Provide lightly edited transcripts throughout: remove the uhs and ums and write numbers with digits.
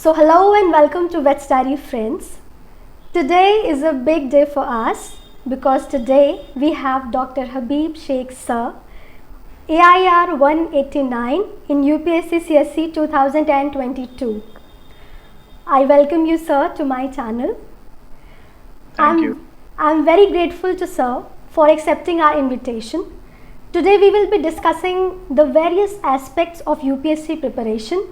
Hello and welcome to Veterinary friends. Today is a big day for us because today we have Dr. Habeebulla Shaik sir, AIR-189 in UPSC CSE 2022. I welcome you sir to my channel. Thank you. I'm very grateful to sir for accepting our invitation. Today we will be discussing the various aspects of UPSC preparation,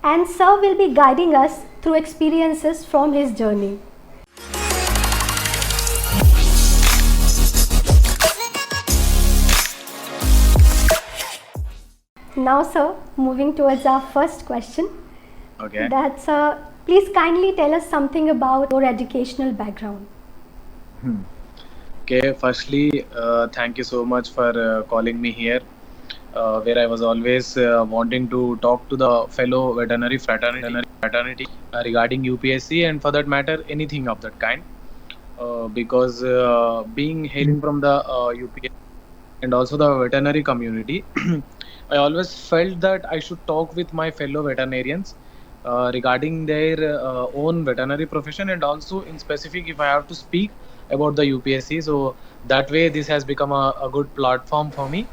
and sir will be guiding us through experiences from his journey. Now sir, moving towards our first question. Okay. That's please kindly tell us something about your educational background. Okay. Firstly, thank you so much for calling me here, where I was always wanting to talk to the fellow veterinary fraternity regarding UPSC and, for that matter, anything of that kind. Because being hailing from the UPSC and also the veterinary community, I always felt that I should talk with my fellow veterinarians regarding their own veterinary profession, and also in specific if I have to speak about the UPSC. So that way this has become a good platform for me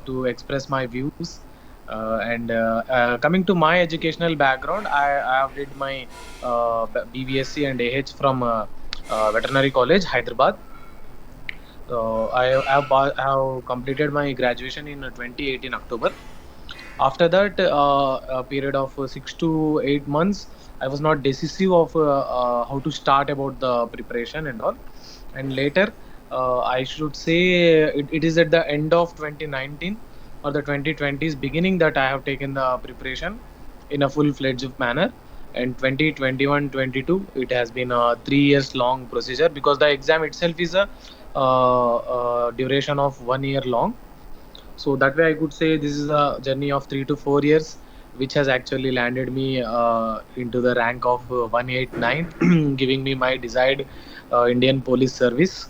to express my views. Coming to my educational background, I have did my BVSC and AH from Veterinary College, Hyderabad. I have completed my graduation in 2018 October. After that, a period of 6 to 8 months, I was not decisive of how to start about the preparation and all. And later, I should say it is at the end of 2019 or the 2020s beginning that I have taken the preparation in a full-fledged manner. And 2021-22, it has been a 3 years long procedure, because the exam itself is a duration of 1 year long. So that way I could say this is a journey of 3 to 4 years, which has actually landed me into the rank of 189, giving me my desired Indian police service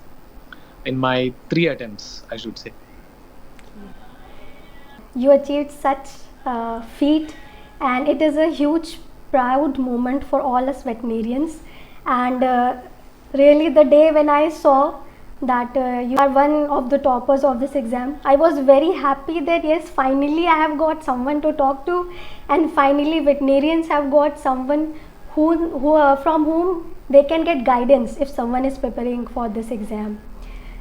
in my 3 attempts, I should say. You achieved such feat, and it is a huge proud moment for all us veterinarians. And really, the day when I saw that you are one of the toppers of this exam, I was very happy that yes, finally I have got someone to talk to, and finally veterinarians have got someone from whom they can get guidance if someone is preparing for this exam.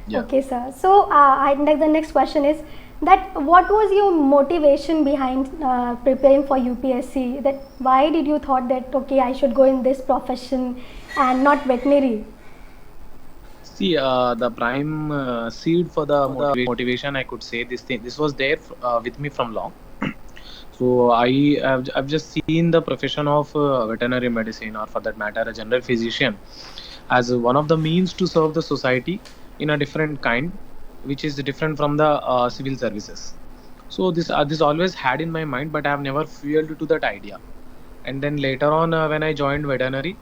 Yeah. Okay, sir. So, the next question is that what was your motivation behind preparing for UPSC? That why did you thought that okay, I should go in this profession and not veterinary? See, the prime seed for the motivation, I could say this was there with me from long. So I've just seen the profession of veterinary medicine, or for that matter, a general physician, as one of the means to serve the society in a different kind, which is different from the civil services. So this always had in my mind, but I have never fueled to that idea. And then later on, when I joined veterinary,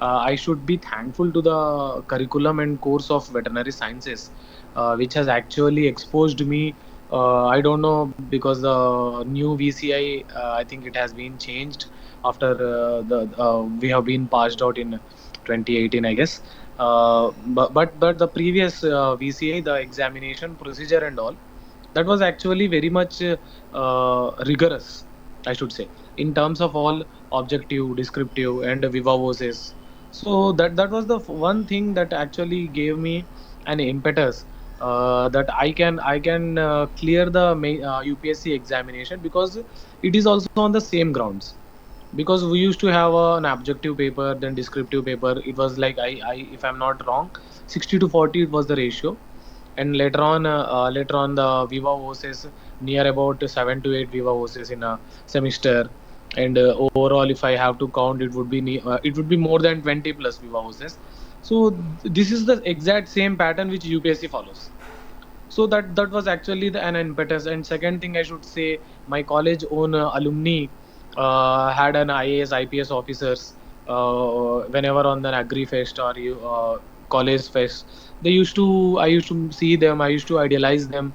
I should be thankful to the curriculum and course of veterinary sciences, which has actually exposed me. I don't know, because the new VCI, I think it has been changed after the we have been passed out in 2018, I guess. But the previous VCI, the examination procedure and all, that was actually very much rigorous, I should say, in terms of all objective, descriptive, and viva voces. So that was the one thing that actually gave me an impetus that I can clear the UPSC examination, because it is also on the same grounds. Because we used to have an objective paper, then descriptive paper. It was like, I if I'm not wrong, 60 to 40 it was the ratio. And later on the viva voces, near about 7 to 8 viva voces in a semester. And overall, if I have to count, it would be more than 20 plus viva voces. So this is the exact same pattern which UPSC follows. So that was actually an impetus. And second thing I should say, my college own alumni had an IAS IPS officers. Whenever on the agri fest or college fest, I used to see them, I used to idealize them,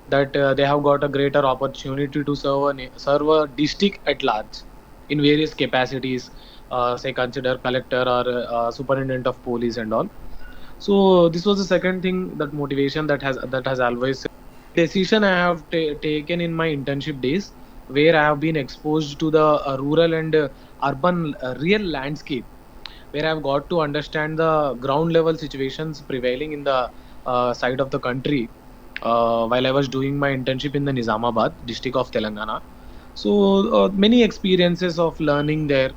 that they have got a greater opportunity to serve a district at large. in various capacities, say consider collector or superintendent of police and all. So this was the second thing, that motivation that has always decision I have taken in my internship days, where I have been exposed to the rural and urban real landscape, where I've got to understand the ground level situations prevailing in the side of the country while I was doing my internship in the Nizamabad district of Telangana. So many experiences of learning there,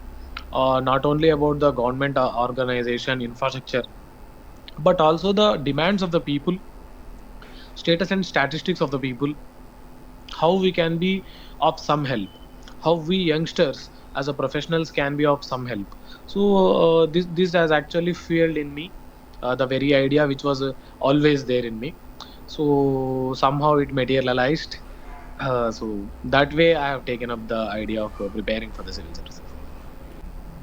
not only about the government organization infrastructure, but also the demands of the people, status and statistics of the people, how we can be of some help, how we youngsters as a professionals can be of some help. So this has actually fueled in me the very idea which was always there in me. So somehow it materialized. So that way I have taken up the idea of preparing for the civil service.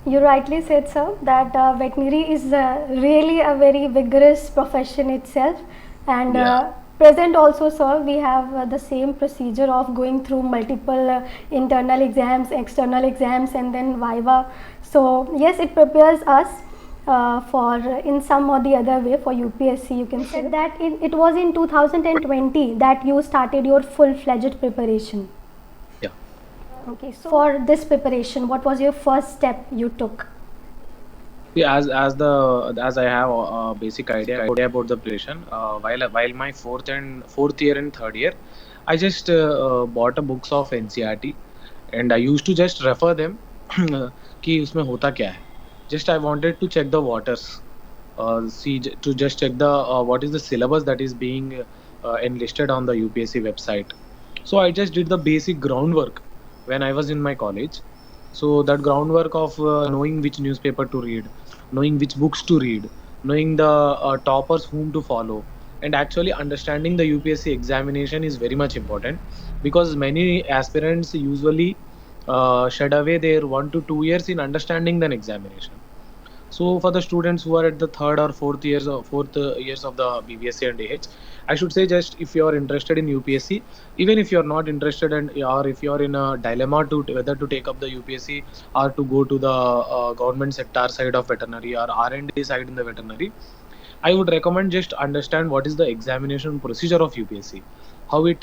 You rightly said, sir, that veterinary is really a very vigorous profession itself. And Yeah. present also, sir, we have the same procedure of going through multiple internal exams, external exams, and then viva. So yes, it prepares us for in some or the other way for UPSC. You can say that it was in 2020 that you started your full-fledged preparation. Yeah. Okay, so for this preparation, what was your first step you took? Yeah, as I have a basic idea about the preparation, while my fourth year and third year, I just bought a books of NCRT, and I used to just refer them कि उसमें होता क्या है. Just I wanted to check the waters, to just check the what is the syllabus that is being enlisted on the UPSC website. So I just did the basic groundwork when I was in my college. So that groundwork of knowing which newspaper to read, knowing which books to read, knowing the toppers whom to follow, and actually understanding the UPSC examination is very much important, because many aspirants usually shed away their 1 to 2 years in understanding the examination. So for the students who are at the third or fourth years of the BVSC and AH, I should say, just if you are interested in UPSC, even if you are not interested, and or if you are in a dilemma to whether to take up the UPSC or to go to the government sector side of veterinary or R&D side in the veterinary, I would recommend just understand what is the examination procedure of UPSC, how it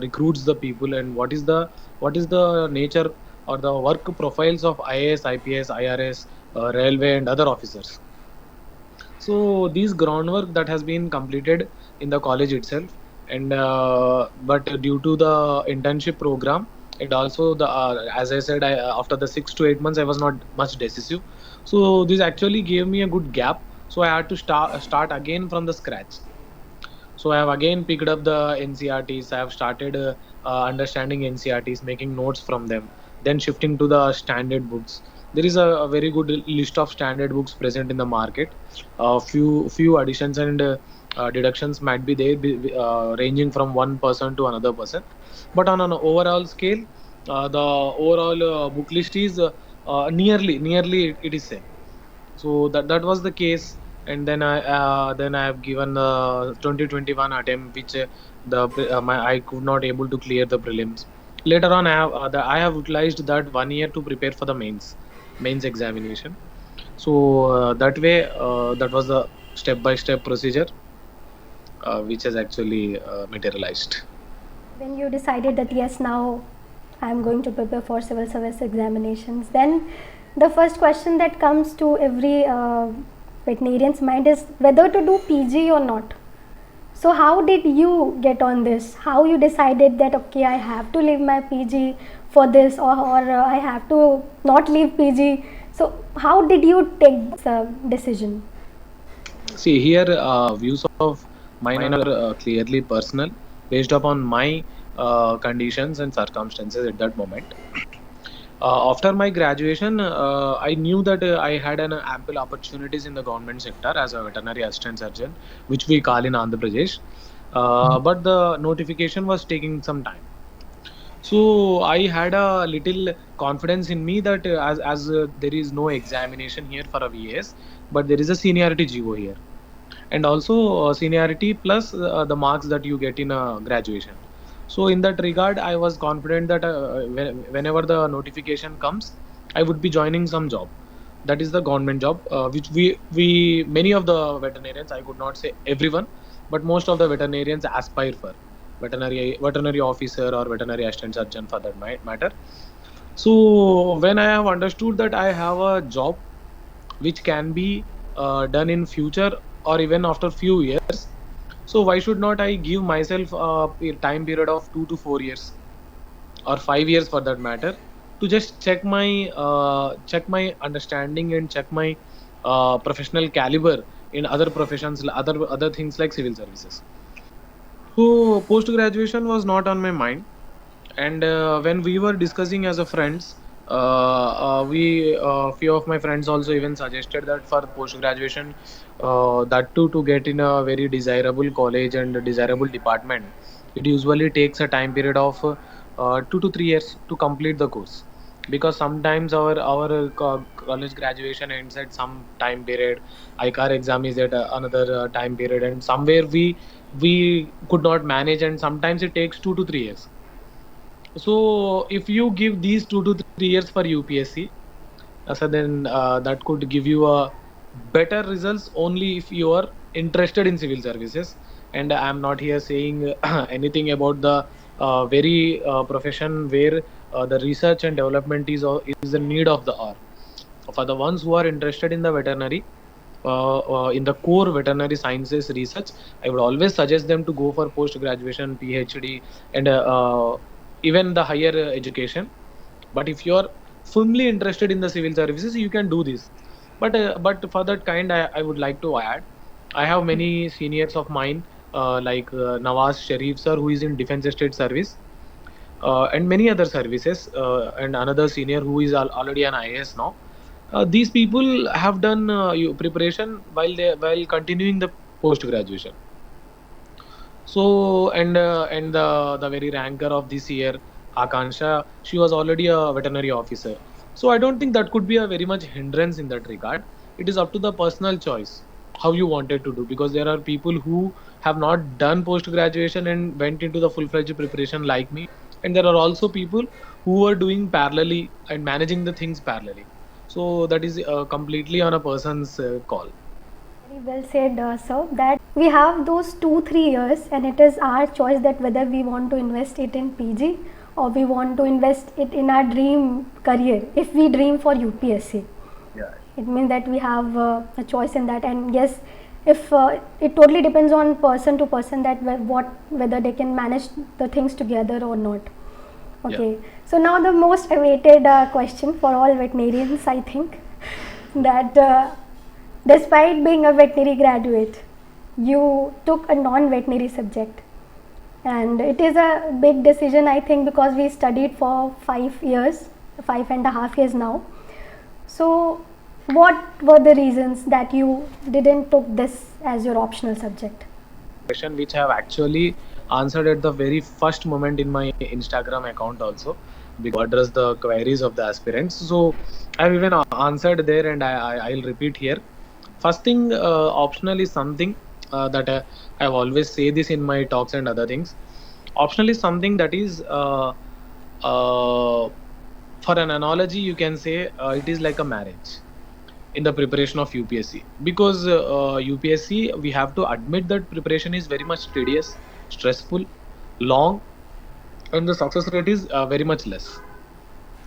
recruits the people, and what is the nature or the work profiles of IAS, IPS, IRS, railway, and other officers. So these groundwork that has been completed in the college itself, and but due to the internship program, and also the as I said, after the 6 to 8 months, I was not much decisive. So this actually gave me a good gap. So I had to start again from the scratch. So I have again picked up the NCRTs. I have started understanding NCRTs, making notes from them, then shifting to the standard books. There is a very good list of standard books present in the market. Few additions and deductions might be there, ranging from one person to another person. But on an overall scale, the overall book list is nearly it is same. So that was the case. And then I have given 2021 attempt, which I could not able to clear the prelims. Later on, I have utilized that 1 year to prepare for the mains examination. So that way, that was the step by step procedure which has actually materialized. When you decided that yes, now I'm going to prepare for civil service examinations, then the first question that comes to every veterinarian's mind is whether to do PG or not. So how did you get on this? How you decided that okay, I have to leave my PG for this, or I have to not leave PG? So how did you take this decision? See, here views of mine are clearly personal, based upon my conditions and circumstances at that moment. After my graduation, I knew that I had an ample opportunities in the government sector as a veterinary assistant surgeon, which we call in Andhra Pradesh. But the notification was taking some time. So I had a little confidence in me that as there is no examination here for a VS, but there is a seniority GO here, and also seniority plus the marks that you get in graduation. So in that regard, I was confident that whenever the notification comes, I would be joining some job. That is the government job, which we many of the veterinarians, I could not say everyone, but most of the veterinarians aspire for veterinary officer or veterinary assistant surgeon for that matter. So when I have understood that I have a job which can be done in future or even after few years, so why should not I give myself a time period of 2 to 4 years or 5 years for that matter, to just check my understanding and check my professional caliber in other professions, other things like civil services. So post graduation was not on my mind, and when we were discussing as a friends, we few of my friends also even suggested that for post graduation, that too to get in a very desirable college and a desirable department, it usually takes a time period of 2 to 3 years to complete the course, because sometimes our college graduation ends at some time period, ICAR exam is at another time period, and somewhere we could not manage, and sometimes it takes 2 to 3 years. So if you give these 2 to 3 years for UPSC, so then that could give you a better results only if you are interested in civil services. And I'm not here saying anything about the very profession where the research and development is the need of the hour. For the ones who are interested in the veterinary, in the core veterinary sciences research, I would always suggest them to go for post graduation, PhD, and even the higher education. But if you are firmly interested in the civil services, you can do this. But for that kind, I would like to add, I have many seniors of mine, like Nawaz Sharif sir, who is in Defence Estate Service, and many other services, and another senior who is already an IAS now. These people have done preparation while continuing the post graduation. So and the very ranker of this year, Aakansha, she was already a veterinary officer. So I don't think that could be a very much hindrance in that regard. It is up to the personal choice how you wanted to do, because there are people who have not done post graduation and went into the full fledged preparation like me, and there are also people who are doing parallelly and managing the things parallelly. So that is completely on a person's call. Very well said, sir. That we have those 2 3 years, and it is our choice that whether we want to invest it in PG or we want to invest it in our dream career. If we dream for UPSC, Yeah. it means that we have a choice in that. And yes, if it totally depends on person to person that whether they can manage the things together or not. Yeah. Okay. So now the most awaited question for all veterinarians, I think, that despite being a veterinary graduate, you took a non-veterinary subject, and it is a big decision, I think, because we studied for 5 years, 5.5 years now. So, what were the reasons that you didn't took this as your optional subject? Question which I have actually answered at the very first moment in my Instagram account also, because address the queries of the aspirants. So I've even answered there, and I'll repeat here. First thing, optional is something that I've always say this in my talks and other things. Optional is something that is for an analogy, you can say it is like a marriage in the preparation of UPSC, because UPSC, we have to admit that preparation is very much tedious, stressful, long, and the success rate is very much less.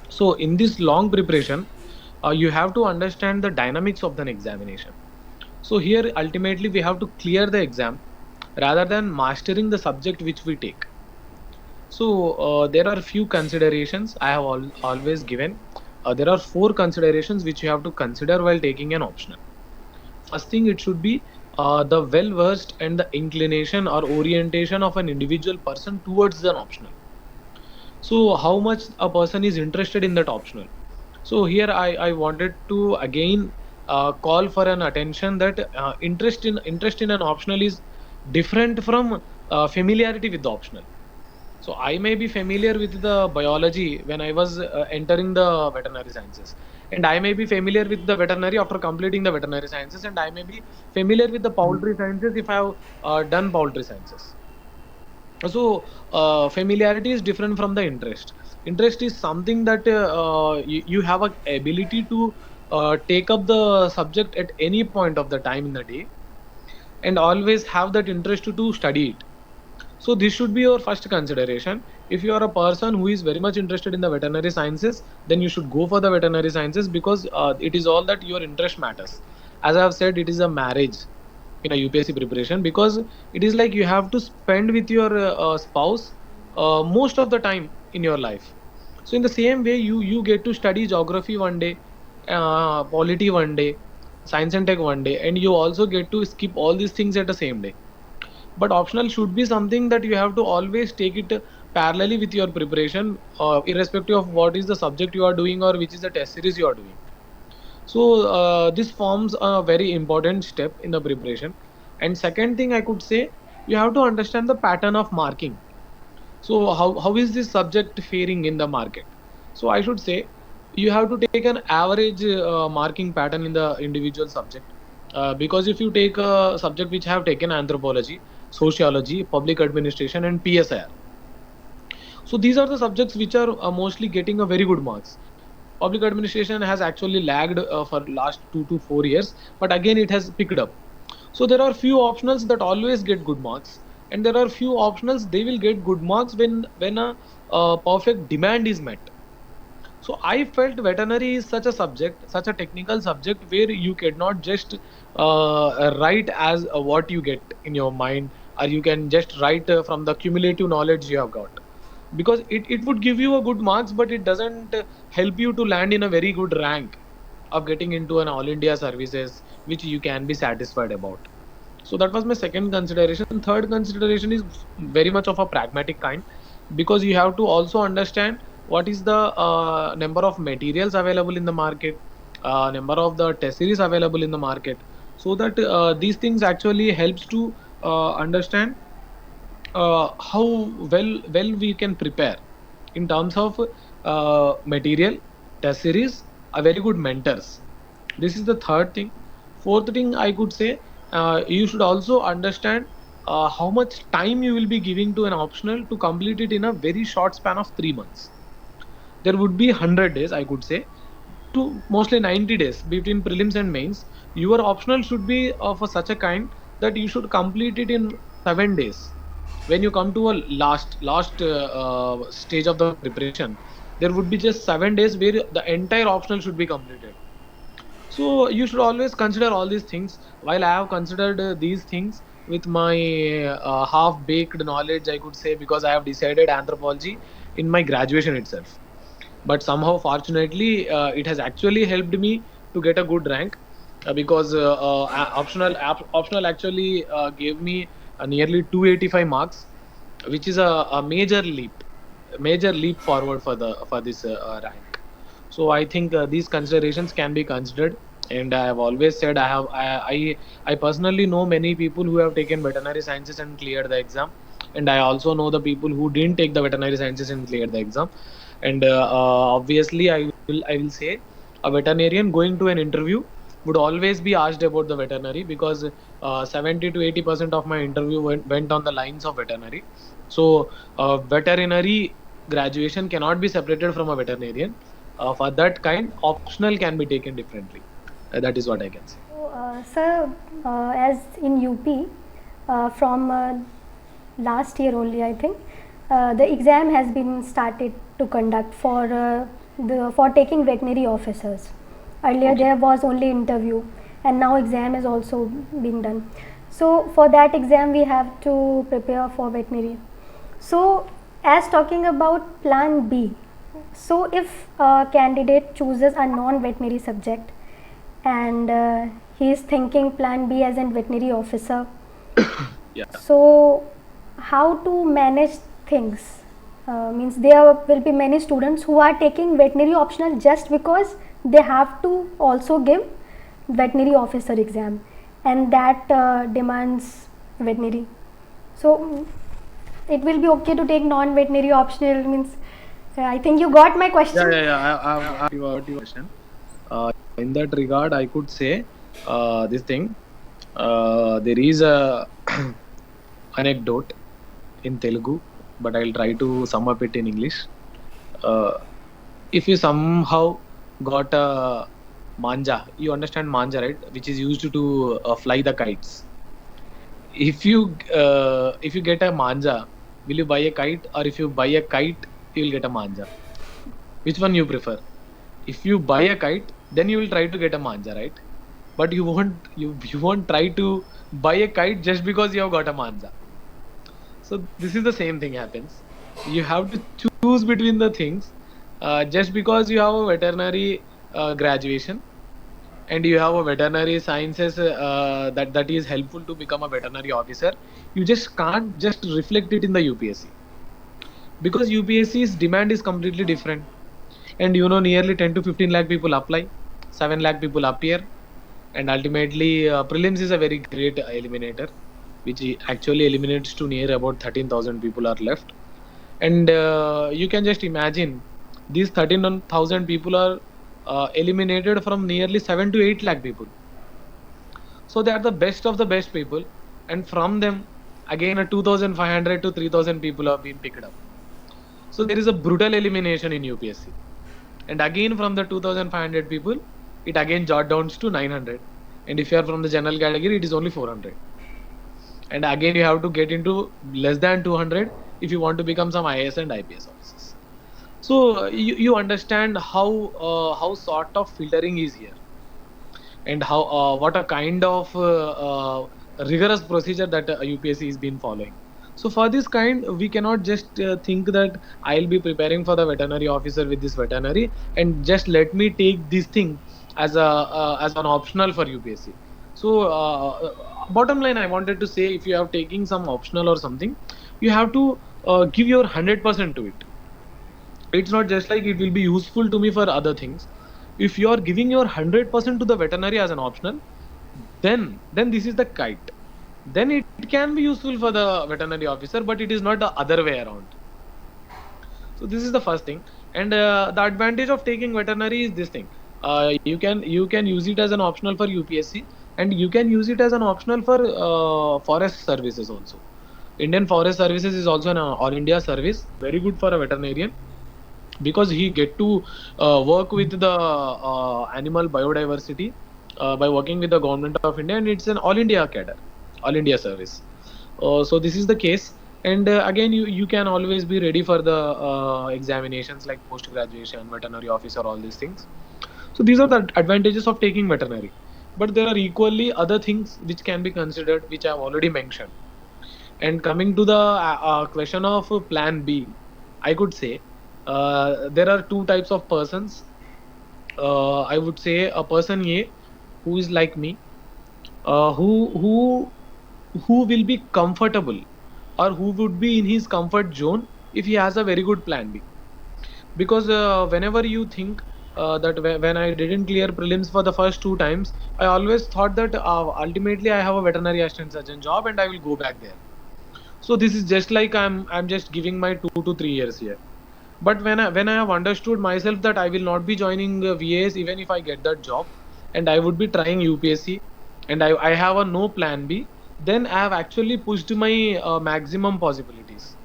So in this long preparation, you have to understand the dynamics of the examination. So here ultimately we have to clear the exam rather than mastering the subject which we take. So there are few considerations I have always given. There are four considerations which you have to consider while taking an optional. First thing, it should be the well versed and the inclination or orientation of an individual person towards an optional. So how much a person is interested in that optional. So here I wanted to again call for an attention that interest in an optional is different from familiarity with the optional. So I may be familiar with the biology when I was entering the veterinary sciences, and I may be familiar with the veterinary after completing the veterinary sciences, and I may be familiar with the poultry sciences if I have done poultry sciences. So familiarity is different from the interest. Interest is something that you have a ability to take up the subject at any point of the time in the day, and always have that interest to study it. So this should be your first consideration. If you are a person who is very much interested in the veterinary sciences, then you should go for the veterinary sciences, because it is all that your interest matters. As I have said, it is a marriage in a UPSC preparation, because it is like you have to spend with your spouse most of the time in your life. So in the same way, you get to study geography one day, polity one day, science and tech one day, and you also get to skip all these things at the same day. But optional should be something that you have to always take it parallelly with your preparation, irrespective of what is the subject you are doing or which is the test series you are doing. So this forms a very important step in the preparation. And second thing I could say, you have to understand the pattern of marking. So how is this subject faring in the market? So I should say, you have to take an average marking pattern in the individual subject. Because if you take a subject which have taken anthropology, sociology, public administration, and PSR, so these are the subjects which are mostly getting a very good marks. Public administration has actually lagged for last 2 to 4 years, but again it has picked up. So there are few optionals that always get good marks, and there are few optionals they will get good marks when a perfect demand is met. So I felt veterinary is such a subject, such a technical subject, where you cannot just write as what you get in your mind, or you can just write from the cumulative knowledge you have got, because it would give you a good marks, but it doesn't help you to land in a very good rank of getting into an all India services which you can be satisfied about. So that was my second consideration. Third consideration is very much of a pragmatic kind, because you have to also understand what is the number of materials available in the market, number of the test series available in the market, so that these things actually helps to understand how well we can prepare in terms of material, test series, a very good mentors. This is the third thing. Fourth thing I could say, you should also understand how much time you will be giving to an optional to complete it in a very short span of 3 months. There would be 100 days, I could say, to mostly 90 days between prelims and mains. Your optional should be of a such a kind that you should complete it in 7 days. When you come to a last stage of the preparation, there would be just 7 days where the entire optional should be completed. So you should always consider all these things. While I have considered these things with my half-baked knowledge, I could say, because I have decided anthropology in my graduation itself. But somehow, fortunately, it has actually helped me to get a good rank, because optional actually gave me nearly 285 marks, which is a major leap forward for this rank. So I think these considerations can be considered, and I have always said, I personally know many people who have taken veterinary sciences and cleared the exam, and I also know the people who didn't take the veterinary sciences and cleared the exam. And obviously, I will say, a veterinarian going to an interview would always be asked about the veterinary, because 70 to 80% of my interview went on the lines of veterinary. So veterinary graduation cannot be separated from a veterinarian. For that kind, optional can be taken differently. That is what I can say. So, sir, as in UP, from last year only, I think, the exam has been started to conduct for taking veterinary officers. Earlier Okay. there was only interview, and now exam is also being done. So for that exam we have to prepare for veterinary. So as talking about plan B, so if a candidate chooses a non-veterinary subject and he is thinking plan B as a veterinary officer, Yeah. so how to manage things? Means there will be many students who are taking veterinary optional just because they have to also give veterinary officer exam, and that demands veterinary. So it will be okay to take non-veterinary optional. Means I think you got my Yeah, question. yeah, yeah. I got your question. In that regard, I could say this thing. There is a anecdote in Telugu, but I'll try to sum up it in English. uh, if you somehow got a manja, you understand manja, right? Which is used to fly the kites. If you get a manja, will you buy a kite, or if you buy a kite, you will get a manja? Which one you prefer? If you buy a kite, then you will try to get a manja, right? But you won't try to buy a kite just because you have got a manja. So this is the same thing happens. You have to choose between the things. Just because you have a veterinary graduation, and you have a veterinary sciences that is helpful to become a veterinary officer, you just can't just reflect it in the UPSC, because UPSC's demand is completely different. And nearly 10 to 15 lakh people apply, 7 lakh people appear, and ultimately prelims is a very great eliminator, which actually eliminates to near about 13,000 people are left. And you can just imagine, these 13,000 people are eliminated from nearly 7 to 8 lakh people. So they are the best of the best people, and from them again a 2,500 to 3,000 people have been picked up. So there is a brutal elimination in UPSC. And again from the 2,500 people, it again jot down to 900. And if you are from the general category, it is only 400. And again you have to get into less than 200 if you want to become some IAS and IPS officers. So you understand how sort of filtering is here, and how what a kind of rigorous procedure that UPSC is been following. So for this kind, we cannot just think that I'll be preparing for the veterinary officer with this veterinary, and just let me take this thing as an optional for UPSC. So bottom line, I wanted to say, if you are taking some optional or something, you have to give your 100% to it. It's not just like it will be useful to me for other things. If you are giving your 100% to the veterinary as an optional, then this is the kite. Then it can be useful for the veterinary officer, but it is not the other way around. So this is the first thing. And the advantage of taking veterinary is this thing. You can use it as an optional for UPSC, and you can use it as an optional for forest services also. Indian Forest Services is also an all India service, very good for a veterinarian, because he get to work with the animal biodiversity by working with the government of India, and it's an all India cadre, all India service. So this is the case. And again, you can always be ready for the examinations like post graduation, veterinary officer, all these things. So these are the advantages of taking veterinary. But there are equally other things which can be considered, which I have already mentioned. And coming to the question of plan B, I could say there are two types of persons. I would say a person A, who is like me, who will be comfortable, or who would be in his comfort zone if he has a very good plan B. Because whenever you think that when I didn't clear prelims for the first two times, I always thought that ultimately I have a veterinary assistant surgeon job and I will go back there. So this is just like I'm just giving my 2 to 3 years here. But when I have understood myself that I will not be joining VAS even if I get that job, and I would be trying UPSC, and I have a no plan B, then I have actually pushed my maximum possibilities,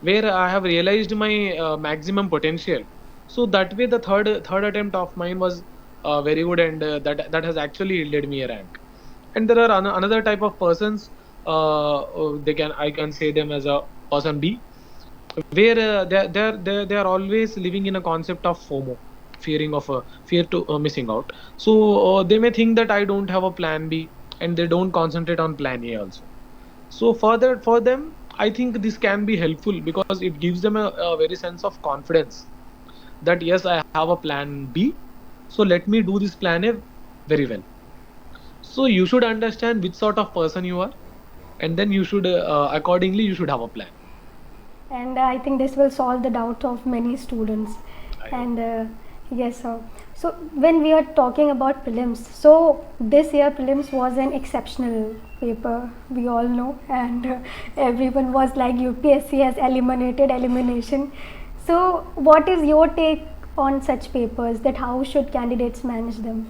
where I have realized my maximum potential. So that way the third attempt of mine was very good, and that has actually yielded me a rank. And there are another type of persons, I can say them as a person B, where they are always living in a concept of FOMO, fear to missing out. So they may think that I don't have a plan B, and they don't concentrate on plan A also. So for them, I think this can be helpful, because it gives them a very sense of confidence that yes, I have a plan B, so let me do this plan A very well. So you should understand which sort of person you are, and then you should accordingly you should have a plan. And I think this will solve the doubt of many students. And yes, sir. So when we are talking about prelims, so this year prelims was an exceptional paper, we all know, and everyone was like UPSC has eliminated elimination. So what is your take on such papers, that how should candidates manage them?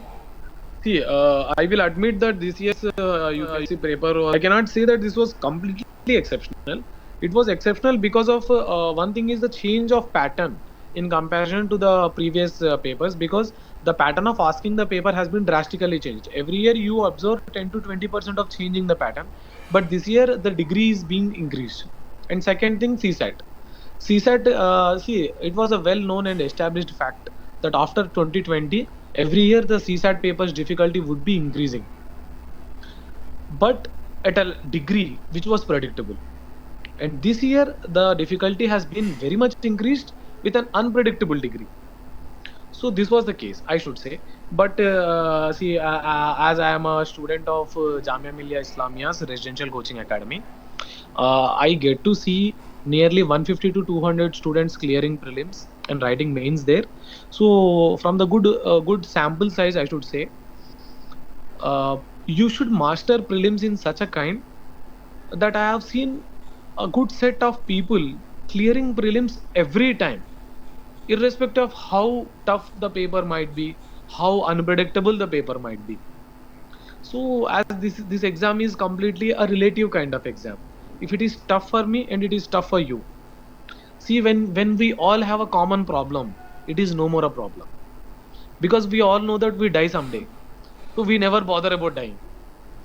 See, I will admit that this year's UPSC paper, I cannot say that this was completely exceptional. It was exceptional because of one thing is the change of pattern. in comparison to the previous papers, because the pattern of asking the paper has been drastically changed. Every year you observe 10 to 20% of change in the pattern, but this year the degree is being increased. And second thing, CSAT. CSAT, see, it was a well-known and established fact that after 2020, every year the CSAT papers difficulty would be increasing, but at a degree which was predictable. And this year the difficulty has been very much increased with an unpredictable degree. So this was the case, I should say. But see, as I am a student of Jamia Millia Islamia's residential coaching academy, I get to see nearly 150 to 200 students clearing prelims and writing mains there. So from the good sample size, I should say, you should master prelims in such a kind that I have seen a good set of people clearing prelims every time, irrespective of how tough the paper might be, how unpredictable the paper might be. So as this exam is completely a relative kind of exam. If it is tough for me and it is tough for you, see, when we all have a common problem, it is no more a problem, because we all know that we die someday, so we never bother about dying.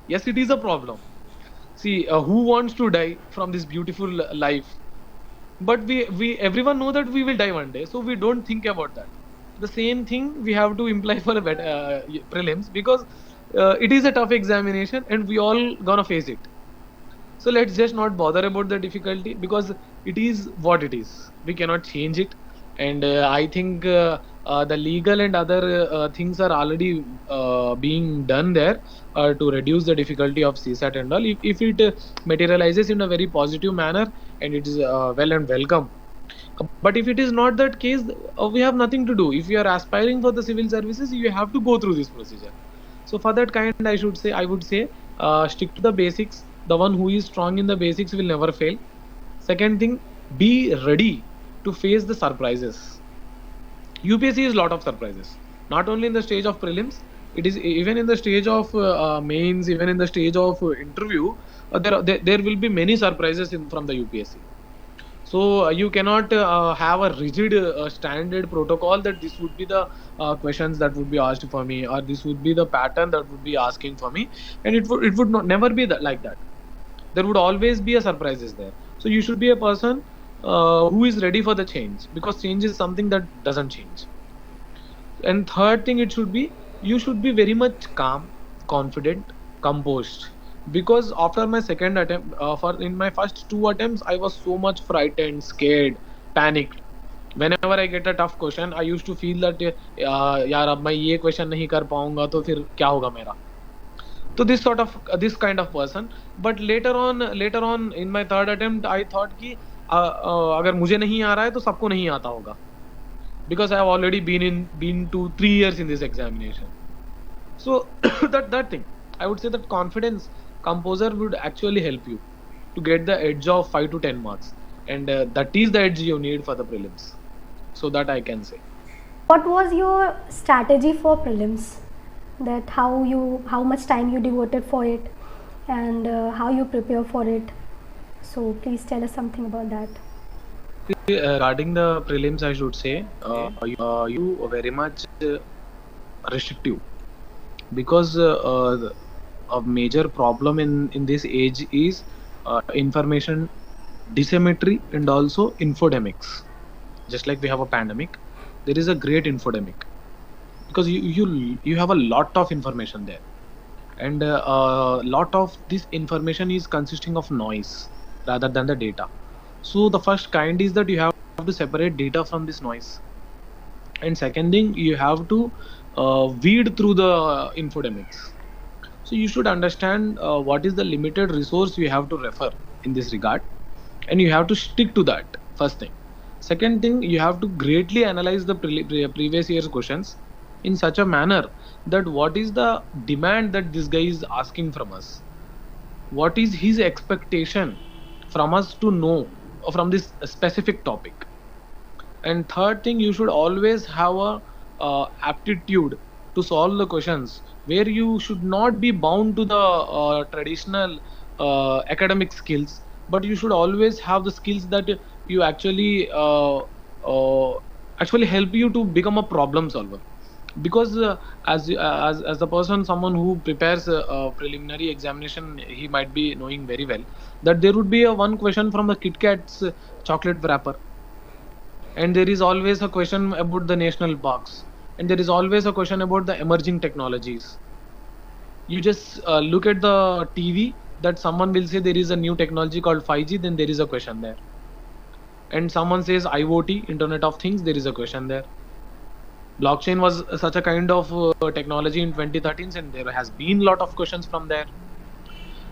Yes, it is a problem. See, who wants to die from this beautiful life? But we everyone know that we will die one day, so we don't think about that. The same thing we have to imply for prelims, because it is a tough examination and we all gonna face it. So let's just not bother about the difficulty, because it is what it is. We cannot change it. And I think the legal and other things are already being done there to reduce the difficulty of CSAT and all. If it materializes in a very positive manner, and it is well and welcome. But if it is not that case, we have nothing to do. If you are aspiring for the civil services, you have to go through this procedure. So for that kind, I would say, stick to the basics. The one who is strong in the basics will never fail. Second thing, be ready to face the surprises. UPSC is a lot of surprises, not only in the stage of prelims, it is even in the stage of mains, even in the stage of interview. There will be many surprises from the UPSC. So you cannot have a rigid standard protocol that this would be the questions that would be asked for me, or this would be the pattern that would be asking for me, and it would not never be that like that. There would always be a surprises there. So you should be a person who is ready for the change, because change is something that doesn't change. And third thing, you should be very much calm, confident, composed, because after my second attempt, in my first two attempts, I was so much frightened, scared, panicked. Whenever I get a tough question, I used to feel that यार अब मैं ये question नहीं कर पाऊंगा तो फिर क्या होगा मेरा. So this kind of person. But later on in my third attempt, I thought कि अगर मुझे नहीं आ रहा है तो सबको नहीं आता होगा, because I have already been to 3 years in this examination. So that thing, I would say that confidence, composure would actually help you to get the edge of 5 to 10 marks, and that is the edge you need for the prelims. So that I can say. What was your strategy for prelims? That how much time you devoted for it, and how you prepare for it? So please tell us something about that. Regarding the prelims, I should say you very much restrictive, because a major problem in this age is information disseminatory and also infodemics. Just like we have a pandemic, there is a great infodemic, because you have a lot of information there, and a lot of this information is consisting of noise rather than the data. So the first kind is that you have to separate data from this noise, and second thing, you have to weed through the infodemics. So you should understand what is the limited resource you have to refer in this regard, and you have to stick to that. First thing. Second thing, you have to greatly analyze the previous year's questions in such a manner that what is the demand that this guy is asking from us, what is his expectation from us to know from this specific topic. And third thing, you should always have a aptitude to solve the questions, where you should not be bound to the traditional academic skills, but you should always have the skills that you actually actually help you to become a problem solver. Because as the person, someone who prepares a preliminary examination, he might be knowing very well that there would be a one question from the Kit Kat's chocolate wrapper, and there is always a question about the national parks, and there is always a question about the emerging technologies. You just look at the TV, that someone will say there is a new technology called 5G, then there is a question there. And someone says IoT, Internet of Things, there is a question there. Blockchain was such a kind of technology in 2013s, and there has been a lot of questions from there.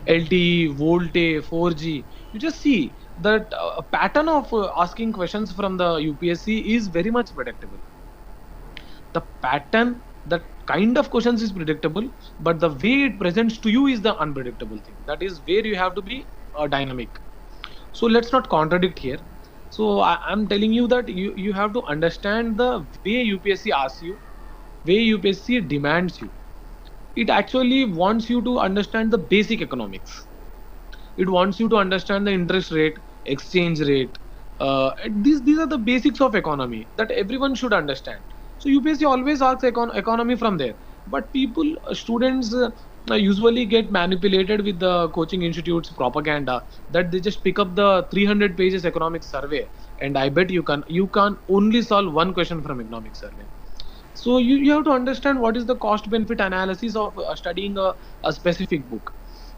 LTE, VoLTE, 4G. You just see that a pattern of asking questions from the UPSC is very much predictable. The pattern, that kind of questions is predictable, but the way it presents to you is the unpredictable thing. That is where you have to be dynamic. So let's not contradict here. So I'm telling you that you have to understand the way UPSC asks you, way UPSC demands you. It actually wants you to understand the basic economics. It wants you to understand the interest rate, exchange rate. These are the basics of economy that everyone should understand. So UPSC always asks economy from there. But people, students usually get manipulated with the coaching institutes propaganda, that they just pick up the 300 pages economic survey, and I bet you can only solve one question from economic survey. So you have to understand what is the cost benefit analysis of studying a specific book.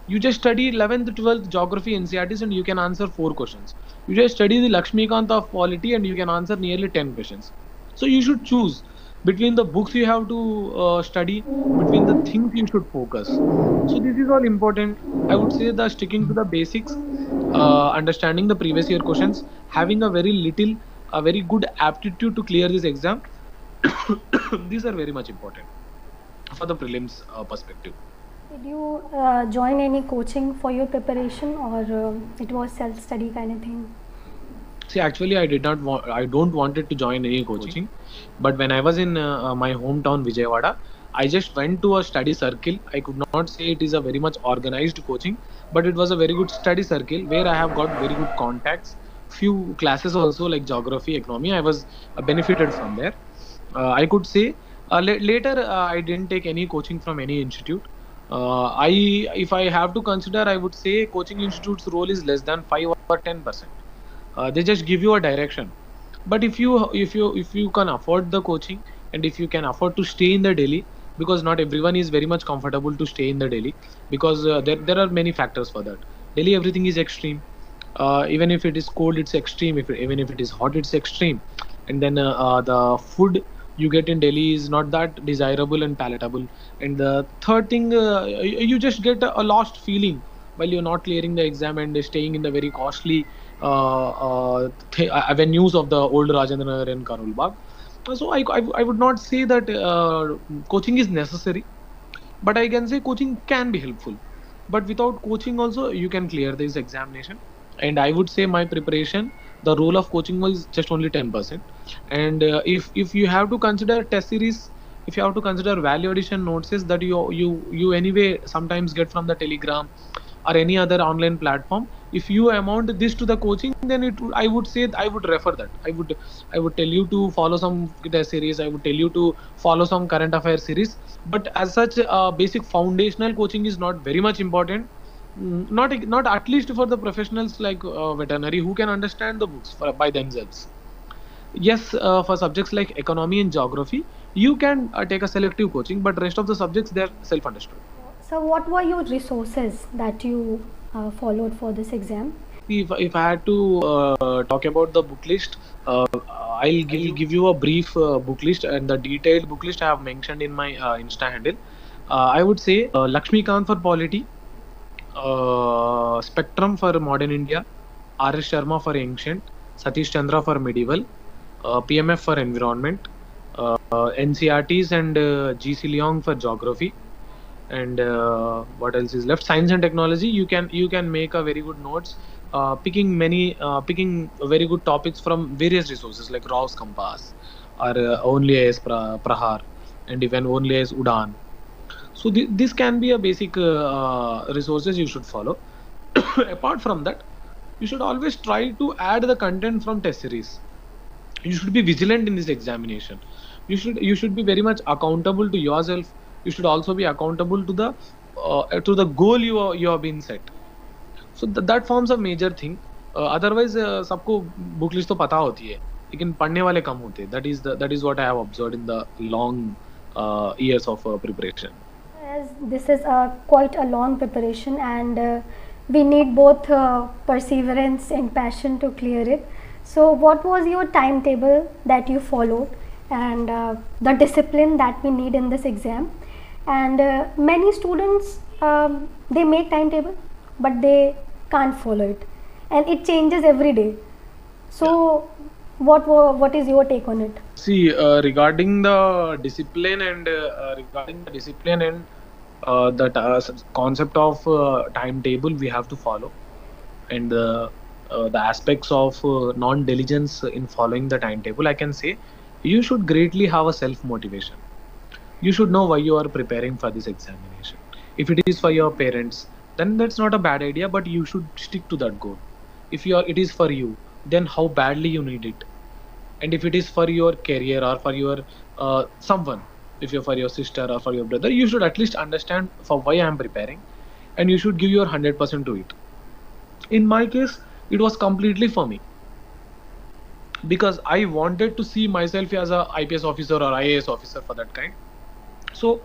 You just study 11th 12th geography NCRTs and you can answer 4 questions. You just study the Lakshmikant of polity and you can answer nearly 10 questions. So you should choose between the books you have to study, between the things you should focus. So this is all important. I would say that sticking to the basics, understanding the previous year questions, having a very good aptitude to clear this exam. These are very much important for the prelims perspective. Did you join any coaching for your preparation, or it was self-study kind of thing? See, actually, I don't wanted to join any coaching, but when I was in my hometown Vijayawada, I just went to a study circle. I could not say it is a very much organized coaching, but it was a very good study circle where I have got very good contacts. Few classes also like geography, economy. I was benefited from there. I could say later I didn't take any coaching from any institute. If I have to consider, I would say coaching institute's role is less than 5 or 10%. They just give you a direction. But if you can afford the coaching, and if you can afford to stay in the Delhi, because not everyone is very much comfortable to stay in the Delhi, because there are many factors for that. Delhi, everything is extreme. Even if it is cold, it's extreme. Even if it is hot, it's extreme. And then the food you get in Delhi is not that desirable and palatable. And the third thing, you just get a lost feeling while you're not clearing the exam and staying in the very costly avenues of the old Rajendra Nagar and Karol Bagh. So I would not say that coaching is necessary, but I can say coaching can be helpful. But without coaching also you can clear this examination. And I would say my preparation, the role of coaching was just only 10%. And if you have to consider test series, if you have to consider value addition notes that you anyway sometimes get from the Telegram or any other online platform, if you amount this to the coaching, then I would say I would refer that. I would tell you to follow some the series. I would tell you to follow some current affairs series. But as such, basic foundational coaching is not very much important. Not at least for the professionals like veterinary who can understand the books by themselves. Yes, for subjects like economy and geography, you can take a selective coaching, but rest of the subjects they're self-understood. So, what were your resources that you followed for this exam? If I had to talk about the book list, I'll give you a brief book list, and the detailed book list I have mentioned in my Insta handle. I would say Lakshmikant for polity, Spectrum for modern India, R.S. Sharma for ancient, Satish Chandra for medieval, PMF for environment, NCRTs and G.C. Leong for geography. And what else is left? Science and technology. You can make a very good notes, picking very good topics from various resources like Raw's Compass or only as Prahar, and even only as Udan. So this can be a basic resources you should follow. Apart from that, you should always try to add the content from test series. You should be vigilant in this examination. You should be very much accountable to yourself. You should also be accountable to the goal you have been set. So that forms a major thing. Otherwise सबको book list तो पता होती है, लेकिन पढ़ने वाले कम होते हैं. That is what I have observed in the long years of preparation. As this is quite a long preparation, and we need both perseverance and passion to clear it. So what was your timetable that you followed, and the discipline that we need in this exam? And many students, they make timetable but they can't follow it, and it changes every day. So what is your take on it? See, regarding the discipline and that concept of timetable we have to follow, and the aspects of non-diligence in following the timetable, I can say you should greatly have a self-motivation. You should know why you are preparing for this examination. If it is for your parents, then that's not a bad idea, but you should stick to that goal. If it is for you, then how badly you need it. And if it is for your career or for your someone, if you're for your sister or for your brother, you should at least understand for why I am preparing, and you should give your 100% to it. In my case, it was completely for me, because I wanted to see myself as a IPS officer or IAS officer for that kind. So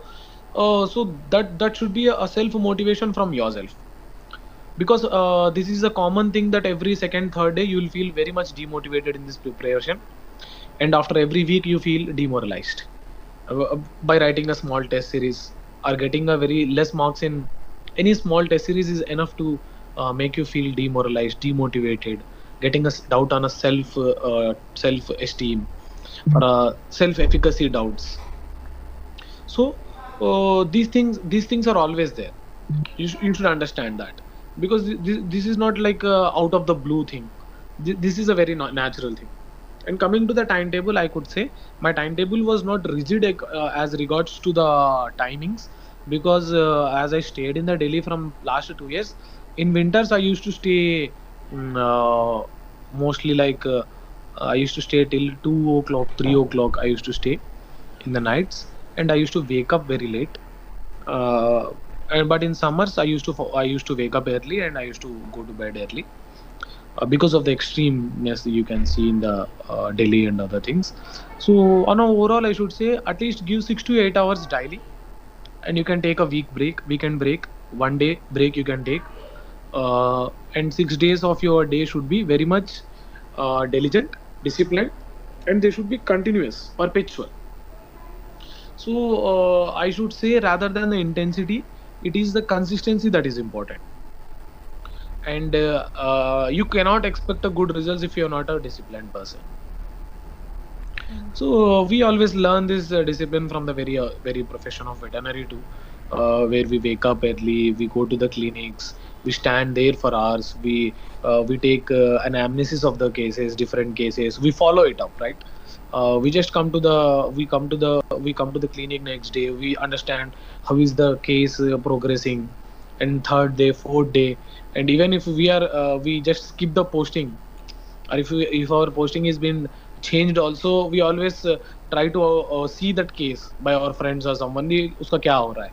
that should be a self motivation from yourself, because this is a common thing that every second, third day you will feel very much demotivated in this preparation, and after every week you feel demoralized by writing a small test series or getting a very less marks in any small test series is enough to make you feel demoralized, demotivated, getting a doubt on a self esteem or self efficacy doubts. So these things are always there. You should understand that, because this is not like out of the blue thing. This is a very natural thing. And coming to the timetable, I could say my timetable was not rigid as regards to the timings, because as I stayed in the Delhi from last 2 years, in winters I used to stay mostly like I used to stay till 2 o'clock, 3 o'clock. I used to stay in the nights, and I used to wake up very late. Uh, but in summers, I used to wake up early and I used to go to bed early, because of the extremeness you can see in the Delhi and other things. So on a overall, I should say at least give 6 to 8 hours daily, and you can take a weekend break, 1 day break you can take, and 6 days of your day should be very much diligent, disciplined, and they should be continuous, perpetual. So I should say rather than the intensity, it is the consistency that is important. And you cannot expect a good results if you're not a disciplined person. So we always learn this discipline from the very profession of veterinary too, where we wake up early, we go to the clinics, we stand there for hours, we take an amnesis of the cases, different cases, we follow it up, right? We just come to the clinic next day, we understand how is the case progressing, and third day, fourth day, and even if we just skip the posting, or if our posting is been changed also, we always try to see that case by our friends or someone, uska kya ho raha hai.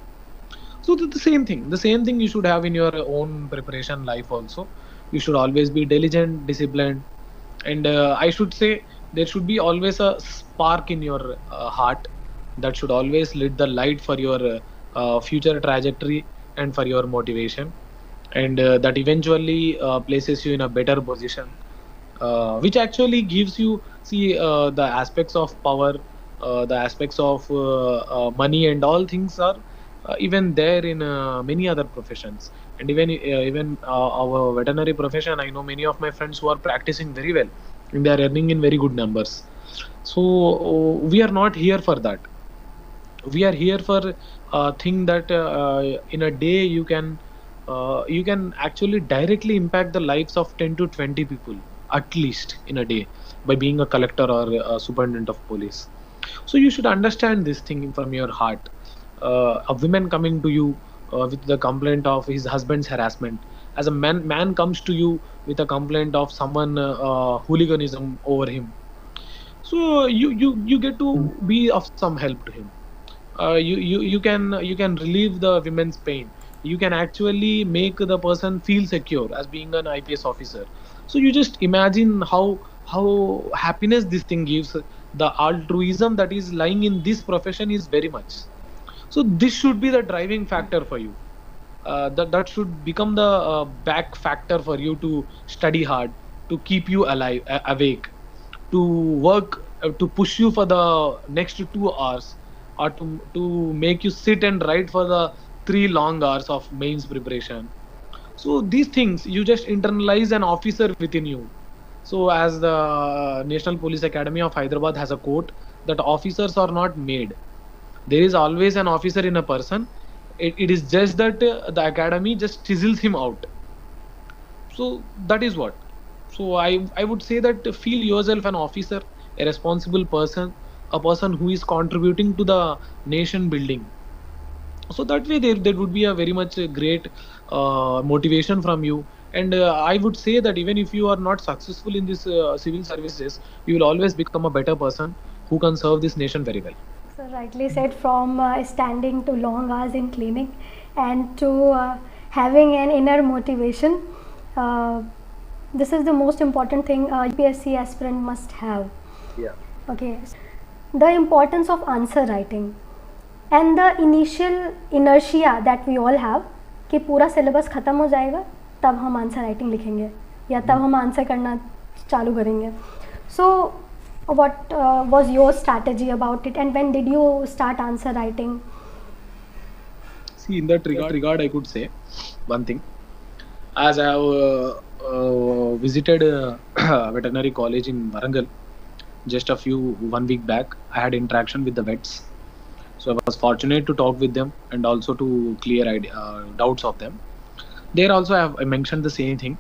So the same thing you should have in your own preparation life also. You should always be diligent, disciplined, and I should say there should be always a spark in your heart that should always lit the light for your future trajectory and for your motivation, and that eventually places you in a better position, which actually gives you, see, the aspects of power, the aspects of money and all things are even there in many other professions. And even our veterinary profession, I know many of my friends who are practicing very well and they are earning in very good numbers. So we are not here for that. We are here for a thing that in a day you can actually directly impact the lives of 10 to 20 people at least in a day, by being a collector or a superintendent of police. So you should understand this thing from your heart. A woman coming to you with the complaint of his husband's harassment, as a man comes to you with a complaint of someone hooliganism over him. So you get to be of some help to him. You can relieve the women's pain. You can actually make the person feel secure as being an IPS officer. So you just imagine how happiness this thing gives. The altruism that is lying in this profession is very much. So this should be the driving factor for you. That should become the back factor for you to study hard, to keep you alive, awake, to work, to push you for the next 2 hours, or to make you sit and write for the 3 long hours of mains preparation. So these things you just internalize an officer within you. So as the National Police Academy of Hyderabad has a quote that officers are not made. There is always an officer in a person. It is just that the academy just chisels him out. So that is what. So I would say that feel yourself an officer, a responsible person, a person who is contributing to the nation building. So that way there would be a very much great motivation from you. And I would say that even if you are not successful in this civil services, you will always become a better person who can serve this nation very well. So rightly said, from standing to long hours in clinic and to having an inner motivation. This is the most important thing UPSC aspirant must have. Yeah. Okay. The importance of answer writing and the initial inertia that we all have कि पूरा syllabus ख़त्म हो जाएगा तब हम answer writing लिखेंगे या तब हम आंसर करना चालू करेंगे. So what was your strategy about it, and when did you start answer writing? See, in that regard, I could say one thing. As I have visited veterinary college in Warangal just 1 week back, I had interaction with the vets. So I was fortunate to talk with them and also to clear doubts of them. There also I mentioned the same thing.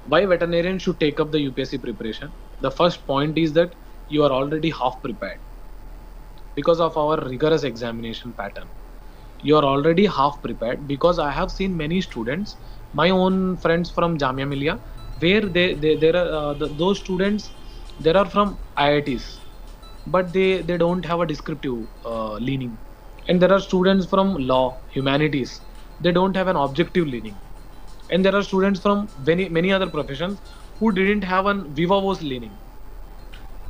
Why veterinarians should take up the UPSC preparation? The first point is that you are already half prepared because of our rigorous examination pattern. You are already half prepared because I have seen many students, my own friends from Jamia Millia, where there are those students, there are from IITs, but they don't have a descriptive leaning. And there are students from law, humanities, they don't have an objective leaning. And there are students from many other professions who didn't have an viva voce leaning.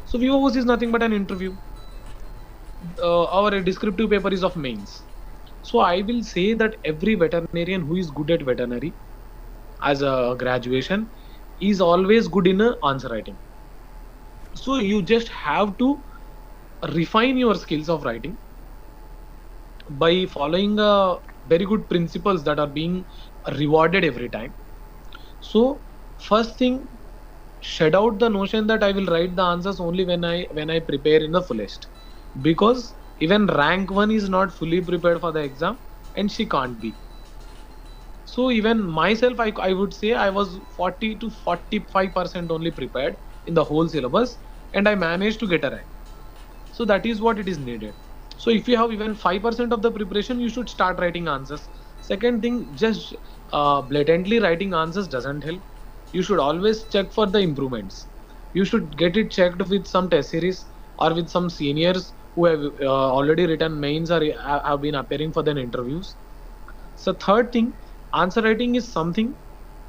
So viva voce is nothing but an interview. Our descriptive paper is of mains. So I will say that every veterinarian who is good at veterinary as a graduation is always good in answer writing. So you just have to refine your skills of writing by following very good principles that are being rewarded every time. So first thing, shed out the notion that I will write the answers only when I prepare in the fullest, because even rank 1 is not fully prepared for the exam and she can't be. So even myself, I would say I was 40 to 45% only prepared in the whole syllabus, and I managed to get a rank. So that is what it is needed. So if you have even 5% of the preparation, you should start writing answers. Second thing, just blatantly writing answers doesn't help. You should always check for the improvements. You should get it checked with some test series or with some seniors who have already written mains or have been appearing for the interviews. So third thing, answer writing is something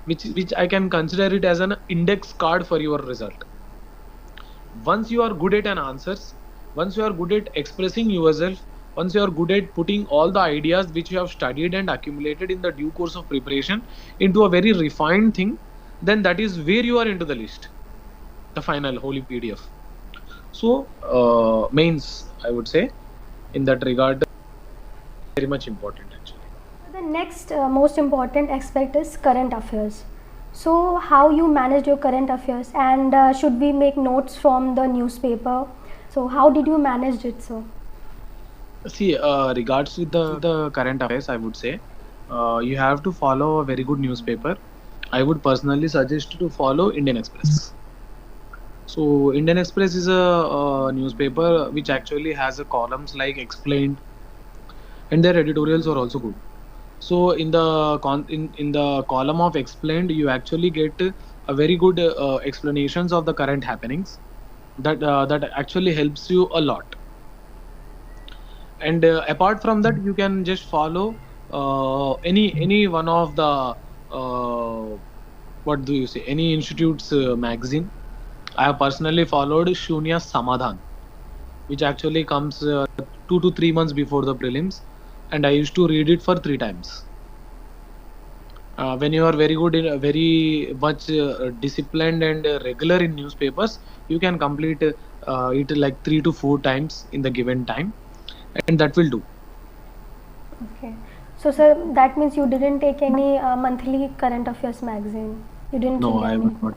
which I can consider it as an index card for your result. Once you are good at an answers, once you are good at expressing yourself, once you are good at putting all the ideas which you have studied and accumulated in the due course of preparation into a very refined thing, then that is where you are into the list, the final holy PDF. So mains, I would say, in that regard, very much important actually. The next most important aspect is current affairs. So how you manage your current affairs, and should we make notes from the newspaper? So how did you manage it, sir? See, regards with the current affairs, I would say you have to follow a very good newspaper. I would personally suggest to follow Indian Express. So Indian Express is a newspaper which actually has a columns like Explained, and their editorials are also good. So in the column of Explained, you actually get a very good explanations of the current happenings. that actually helps you a lot. And apart from that, you can just follow any one of the what do you say, any institute's magazine. I have personally followed Shunya Samadhan, which actually comes 2 to 3 months before the prelims, and I used to read it for 3 times. When you are very good in very much disciplined and regular in newspapers, you can complete it like 3 to 4 times in the given time, and that will do. Okay. So, sir, that means you didn't take any monthly current affairs magazine. You didn't No, read I any. was not.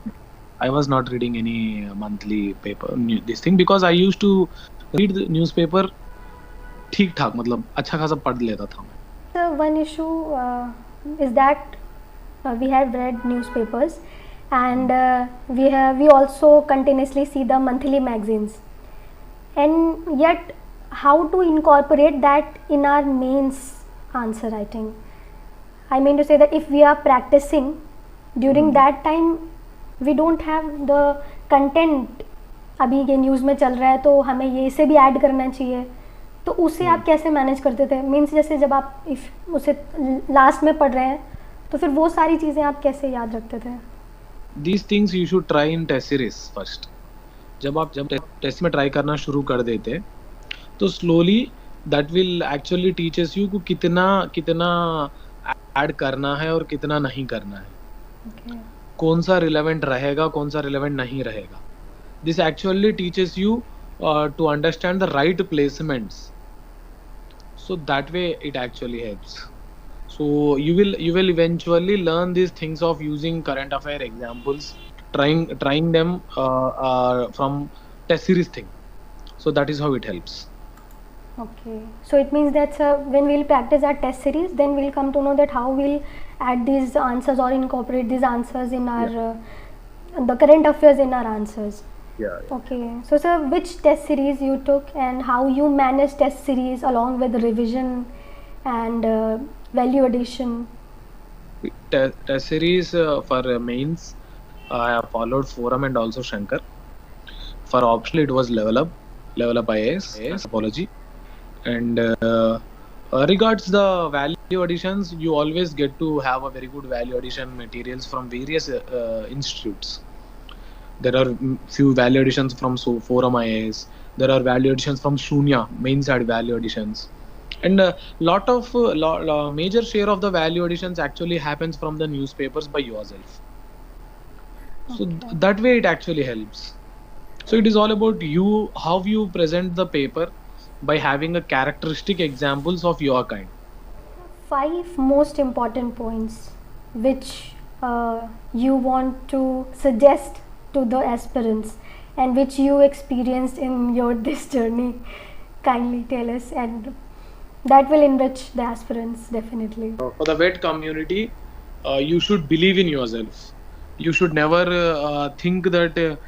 I was not reading any monthly paper this thing, because I used to read the newspaper ठीक ठाक, मतलब अच्छा खासा पढ़ लेता था मैं. So, one issue is that we have read newspapers, and we also continuously see the monthly magazines, and yet how to incorporate that in our mains answer writing. I mean to say that if we are practicing during that time, we don't have the content. अभी ये news में चल रहा है तो हमें ये इसे भी ऐड करना चाहिए, तो उसे आप कैसे मैनेज करते थे? मीन्स जैसे जब आप इफ उसे लास्ट में पढ़ रहे हैं तो फिर वो सारी चीज़ें आप कैसे याद रखते थे? These things you should try in test series first. जब टेस्ट में ट्राई करना शुरू कर देते, तो slowly that will actually teaches you को कितना ऐड करना है और कितना नहीं करना है. Okay. कौन सा रिलेवेंट रहेगा, कौन सा रिलेवेंट नहीं रहेगा. This actually teaches you to understand the right placements, so that way it actually helps. So you will eventually learn these things of using current affair examples, trying them from test series thing. So that is how it helps. Okay, so it means that when we'll practice our test series, then we'll come to know that how we'll add these answers or incorporate these answers in our the current affairs in our answers. Yeah. Okay, so sir, which test series you took and how you manage test series along with revision and value addition? Test series for mains, I have followed Forum and also Shankar. For optional, it was Level Up IAS, Apology. And regards the value additions, you always get to have a very good value addition materials from various institutes. There are few value additions from Forum IAS. There are value additions from Shunya, main side value additions. And lot of major share of the value additions actually happens from the newspapers by yourself. So that way it actually helps. So it is all about you, how you present the paper by having a characteristic examples of your kind. 5 most important points which you want to suggest to the aspirants and which you experienced in your this journey. Kindly tell us, and that will enrich the aspirants definitely. For the vet community, you should believe in yourself. You should never think that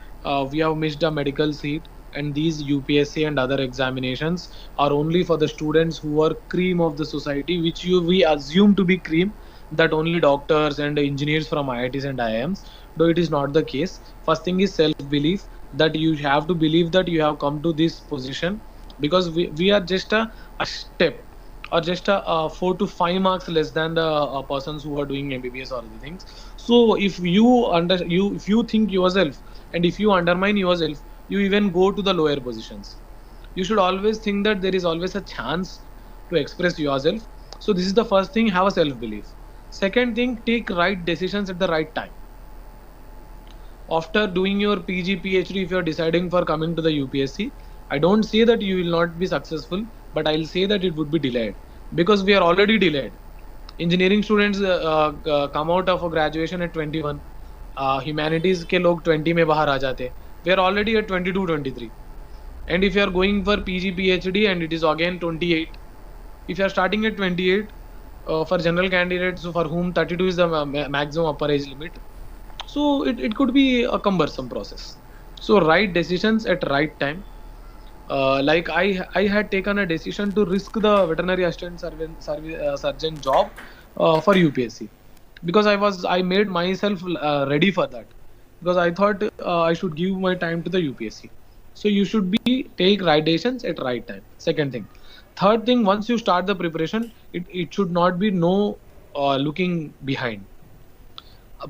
we have missed a medical seat, and these UPSC and other examinations are only for the students who are cream of the society, which we assume to be cream, that only doctors and engineers from IITs and IIMs, though it is not the case. First thing is self-belief, that you have to believe that you have come to this position, because we are just a step or just a 4 to 5 marks less than the persons who are doing MBBS or other things. So if you think yourself and if you undermine yourself, you even go to the lower positions. You should always think that there is always a chance to express yourself. So this is the first thing, have a self-belief. Second thing, take right decisions at the right time. After doing your PG, PhD, if you are deciding for coming to the UPSC, I don't say that you will not be successful, but I'll say that it would be delayed, because we are already delayed. Engineering students come out of a graduation at 21. Humanities के लोग 20 में बाहर आ जाते. We are already at 22, 23. And if you are going for PG, PhD and it is again 28. If you are starting at 28, for general candidates for whom 32 is the maximum upper age limit, so it could be a cumbersome process. So right decisions at right time. Like I had taken a decision to risk the veterinary assistant surgeon job for UPSC, because I made myself ready for that, because I thought I should give my time to the UPSC. So you should be take right decisions at right time. Second thing. Third thing, once you start the preparation, it should not be no looking behind.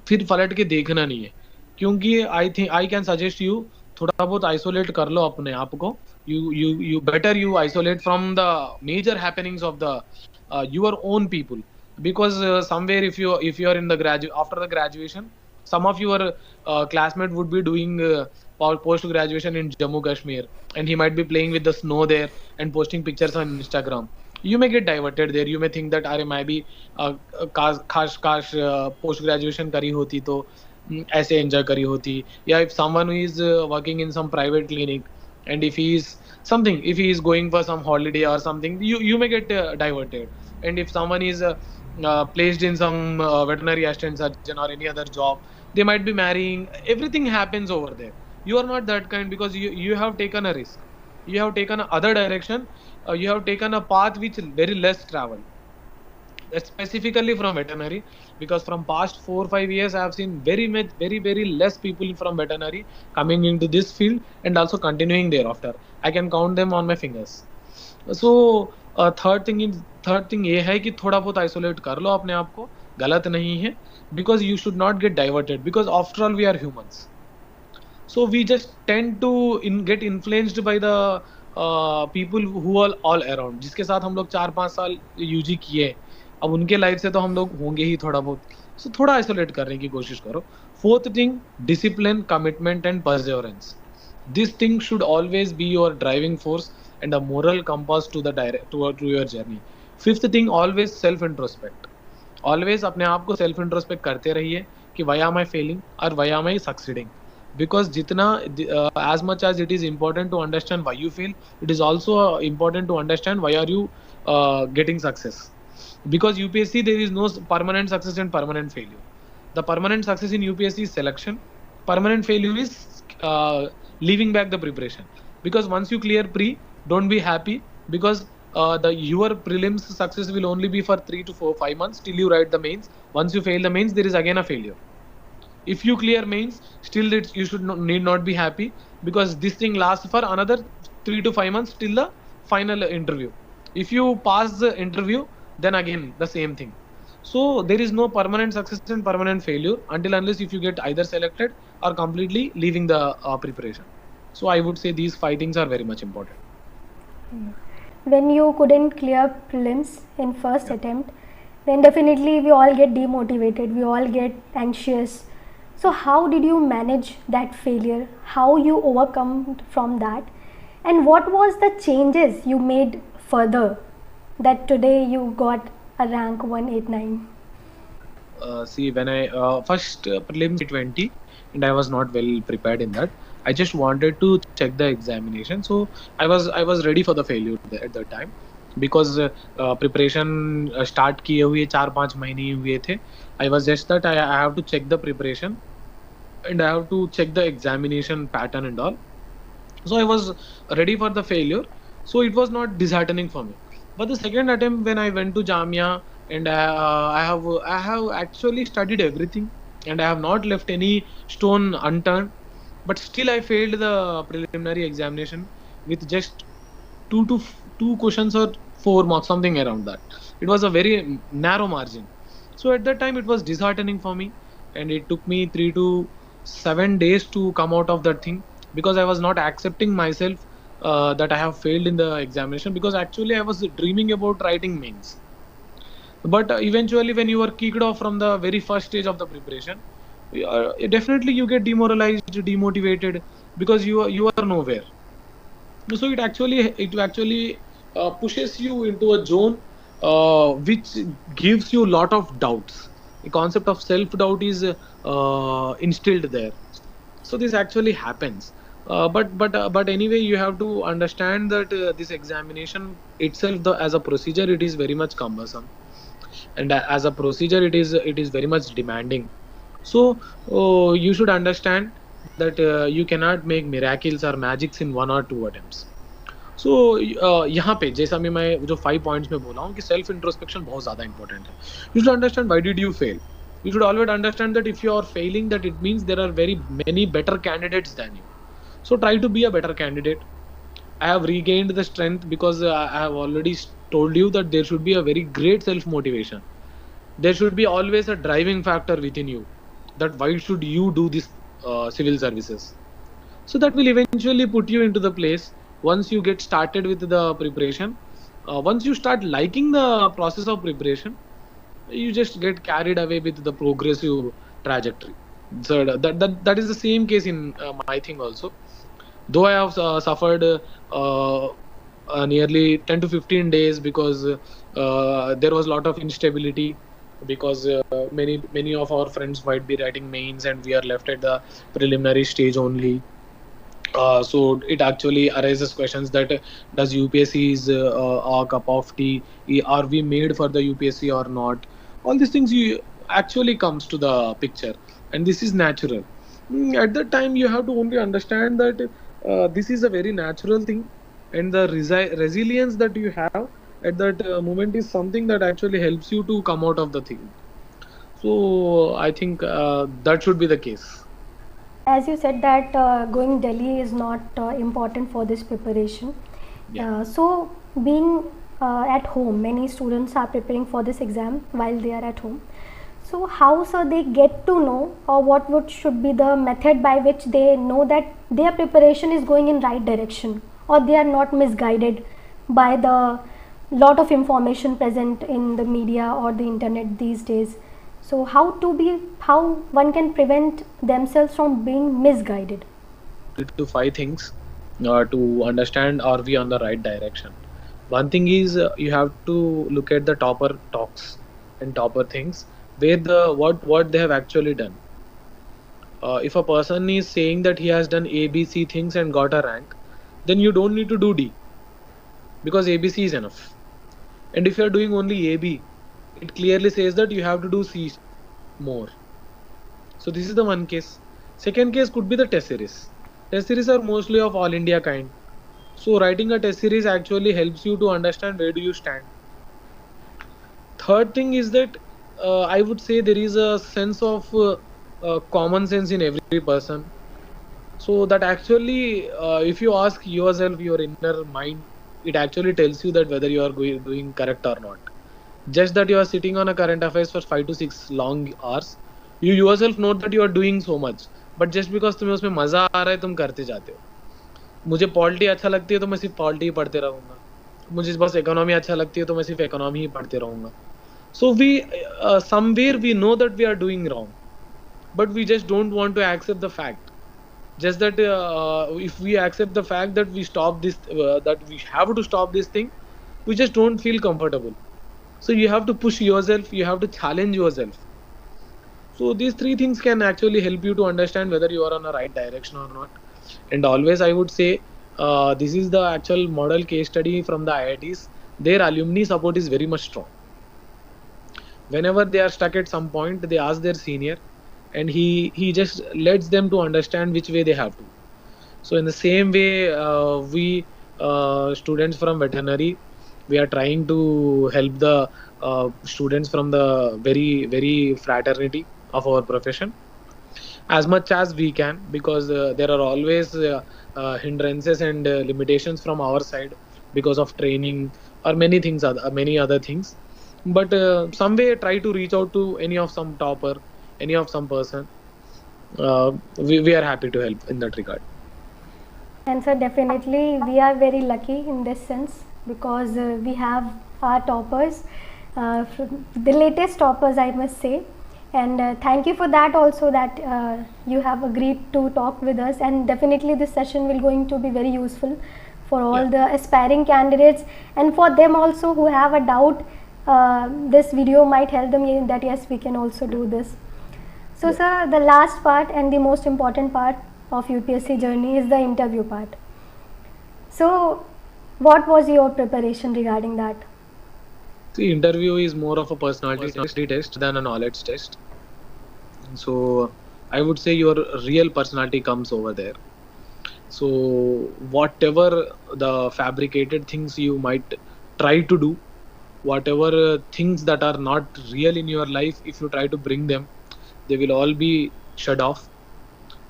फिर पलट के देखना नहीं है, क्योंकि I can suggest you थोड़ा बहुत isolate कर लो अपने आप को. You better you isolate from the major happenings of the your own people, because somewhere if you are in the after the graduation, some of your classmate would be doing post graduation in Jammu Kashmir, and he might be playing with the snow there and posting pictures on Instagram. You may get diverted there. You may think that अरे मैं भी काश काश post graduation करी होती तो ऐसे enjoy करी होती, या if someone who is working in some private clinic, and if he is something, if he is going for some holiday or something, you may get diverted. And if someone is placed in some veterinary assistant surgeon or any other job, they might be marrying. Everything happens over there. You are not that kind, because you have taken a risk, you have taken a other direction, you have taken a path which very less travel. That's specifically from veterinary, because from past 4 5 years I have seen very less people from veterinary coming into this field and also continuing thereafter. I can count them on my fingers. So third thing ये है कि थोड़ा बहुत isolate कर लो अपने आप को, गलत नहीं है, because you should not get diverted, because after all we are humans. So we just tend to get influenced by the people who are all around, जिसके साथ हम लोग 4 5 साल यूजी किए, अब उनके लाइफ से तो हम लोग होंगे ही थोड़ा बहुत. सो थोड़ा आइसोलेट करने की कोशिश करो. Fourth thing, discipline, commitment and Perseverance. This thing should always be your driving force and a moral compass to your journey. Fifth thing, always self introspect. Always अपने आप को self introspect करते रहिए कि why am I failing or why am I succeeding. Because जितना as much as it is important to understand why you fail, it is also important to understand why are you getting success. Because UPSC there is no permanent success and permanent failure. The permanent success in UPSC is selection. Permanent failure is leaving back the preparation. Because once you clear pre, don't be happy, because your prelims success will only be for 3 to 4 5 months till you write the mains. Once you fail the mains, there is again a failure. If you clear mains, still you should need not be happy, because this thing lasts for another 3 to 5 months till the final interview. If you pass the interview, then again the same thing. So there is no permanent success and permanent failure until unless if you get either selected or completely leaving the preparation. So I would say these 5 things are very much important. When you couldn't clear prelims in first attempt, then definitely we all get demotivated, we all get anxious. So how did you manage that failure? How you overcome from that? And what was the changes you made further that today you got a rank 189? See, when I first prelims 20 and I was not well prepared in that. I just wanted to check the examination, so I was ready for the failure at that time, because preparation start किए हुए 4 5 महीने हुए थे. I was just that I have to check the preparation and I have to check the examination pattern and all. So I was ready for the failure, so it was not disheartening for me. But the second attempt, when I went to Jamia, and I have actually studied everything and I have not left any stone unturned, but still I failed the preliminary examination with just 2 questions or 4 marks, something around that. It was a very narrow margin. So at that time it was disheartening for me, and it took me 3 to 7 days to come out of that thing, because I was not accepting myself that I have failed in the examination, because actually I was dreaming about writing mains. But eventually when you are kicked off from the very first stage of the preparation, definitely you get demoralized, demotivated, because you are nowhere. So it actually pushes you into a zone which gives you a lot of doubts. The concept of self-doubt is instilled there. So this actually happens. But anyway, you have to understand that this examination itself, as a procedure, it is very much cumbersome, and as a procedure, it is very much demanding. So you should understand that you cannot make miracles or magics in 1 or 2 attempts. So यहाँ पे जैसा मैं जो 5 points में बोला हूँ कि self introspection बहुत ज़्यादा important है. You should understand why did you fail. You should always understand that if you are failing, that it means there are very many better candidates than you. So try to be a better candidate. I have regained the strength because I have already told you that there should be a very great self motivation. There should be always a driving factor within you, that why should you do this civil services. So that will eventually put you into the place. Once you get started with the preparation, once you start liking the process of preparation, you just get carried away with the progressive trajectory. So that is the same case in my thing also. Though I have suffered nearly 10 to 15 days because there was a lot of instability, because many of our friends might be writing mains and we are left at the preliminary stage only. So it actually arises questions that does UPSC is a cup of tea? Are we made for the UPSC or not? All these things you actually comes to the picture, and this is natural. At that time, you have to only understand that this is a very natural thing, and the resilience that you have at that moment is something that actually helps you to come out of the thing. So I think that should be the case. As you said that going Delhi is not important for this preparation. Yeah. So being at home, many students are preparing for this exam while they are at home. So how so they get to know, or what would should be the method by which they know that their preparation is going in right direction, or they are not misguided by the lot of information present in the media or the internet these days. So how one can prevent themselves from being misguided? To 5 things to understand are we on the right direction. One thing is you have to look at the topper talks and topper things, where the what they have actually done. If a person is saying that he has done ABC things and got a rank, then you don't need to do D, because ABC is enough. And if you are doing only AB, it clearly says that you have to do C more. So this is the one case. Second case could be the test series. Test series are mostly of all India kind. So writing a test series actually helps you to understand where do you stand. Third thing is that I would say there is a sense of common sense in every person. So that actually, if you ask yourself, your inner mind, it actually tells you that whether you are doing correct or not. Just that you are sitting on a current affairs for 5 to 6 long hours, you yourself know that you are doing so much, but just because तुम्हें उसमें मजा आ रहा है तुम करते जाते हो. मुझे पॉलिटी अच्छा लगती है तो मैं सिर्फ पॉलिटी ही पढ़ते रहूंगा. मुझे बस इकोनॉमी अच्छा लगती है तो मैं सिर्फ इकोनॉमी ही पढ़ते रहूंगा. So we somewhere we know that we are doing wrong, but we just don't want to accept the fact. Just that if we accept the fact that we stop this, that we have to stop this thing, we just don't feel comfortable. So you have to push yourself, you have to challenge yourself. So these 3 things can actually help you to understand whether you are on the right direction or not. And always I would say this is the actual model case study from the IITs. Their alumni support is very much strong. Whenever they are stuck at some point, they ask their senior, and he just lets them to understand which way they have to. So in the same way, we students from veterinary, we are trying to help the students from the very fraternity of our profession as much as we can, because there are always hindrances and limitations from our side because of training or many other things. But some way try to reach out to any of some topper, any of some person. We are happy to help in that regard. And so definitely we are very lucky in this sense, because we have our toppers, the latest toppers I must say. And thank you for that also, that you have agreed to talk with us, and definitely this session will going to be very useful for all the aspiring candidates, and for them also who have a doubt. This video might help them in that yes, we can also do this. So sir, the last part and the most important part of UPSC journey is the interview part. So what was your preparation regarding that? See, interview is more of a personality test than a knowledge test. So I would say your real personality comes over there. So whatever the fabricated things you might try to do, whatever things that are not real in your life, if you try to bring them, they will all be shut off.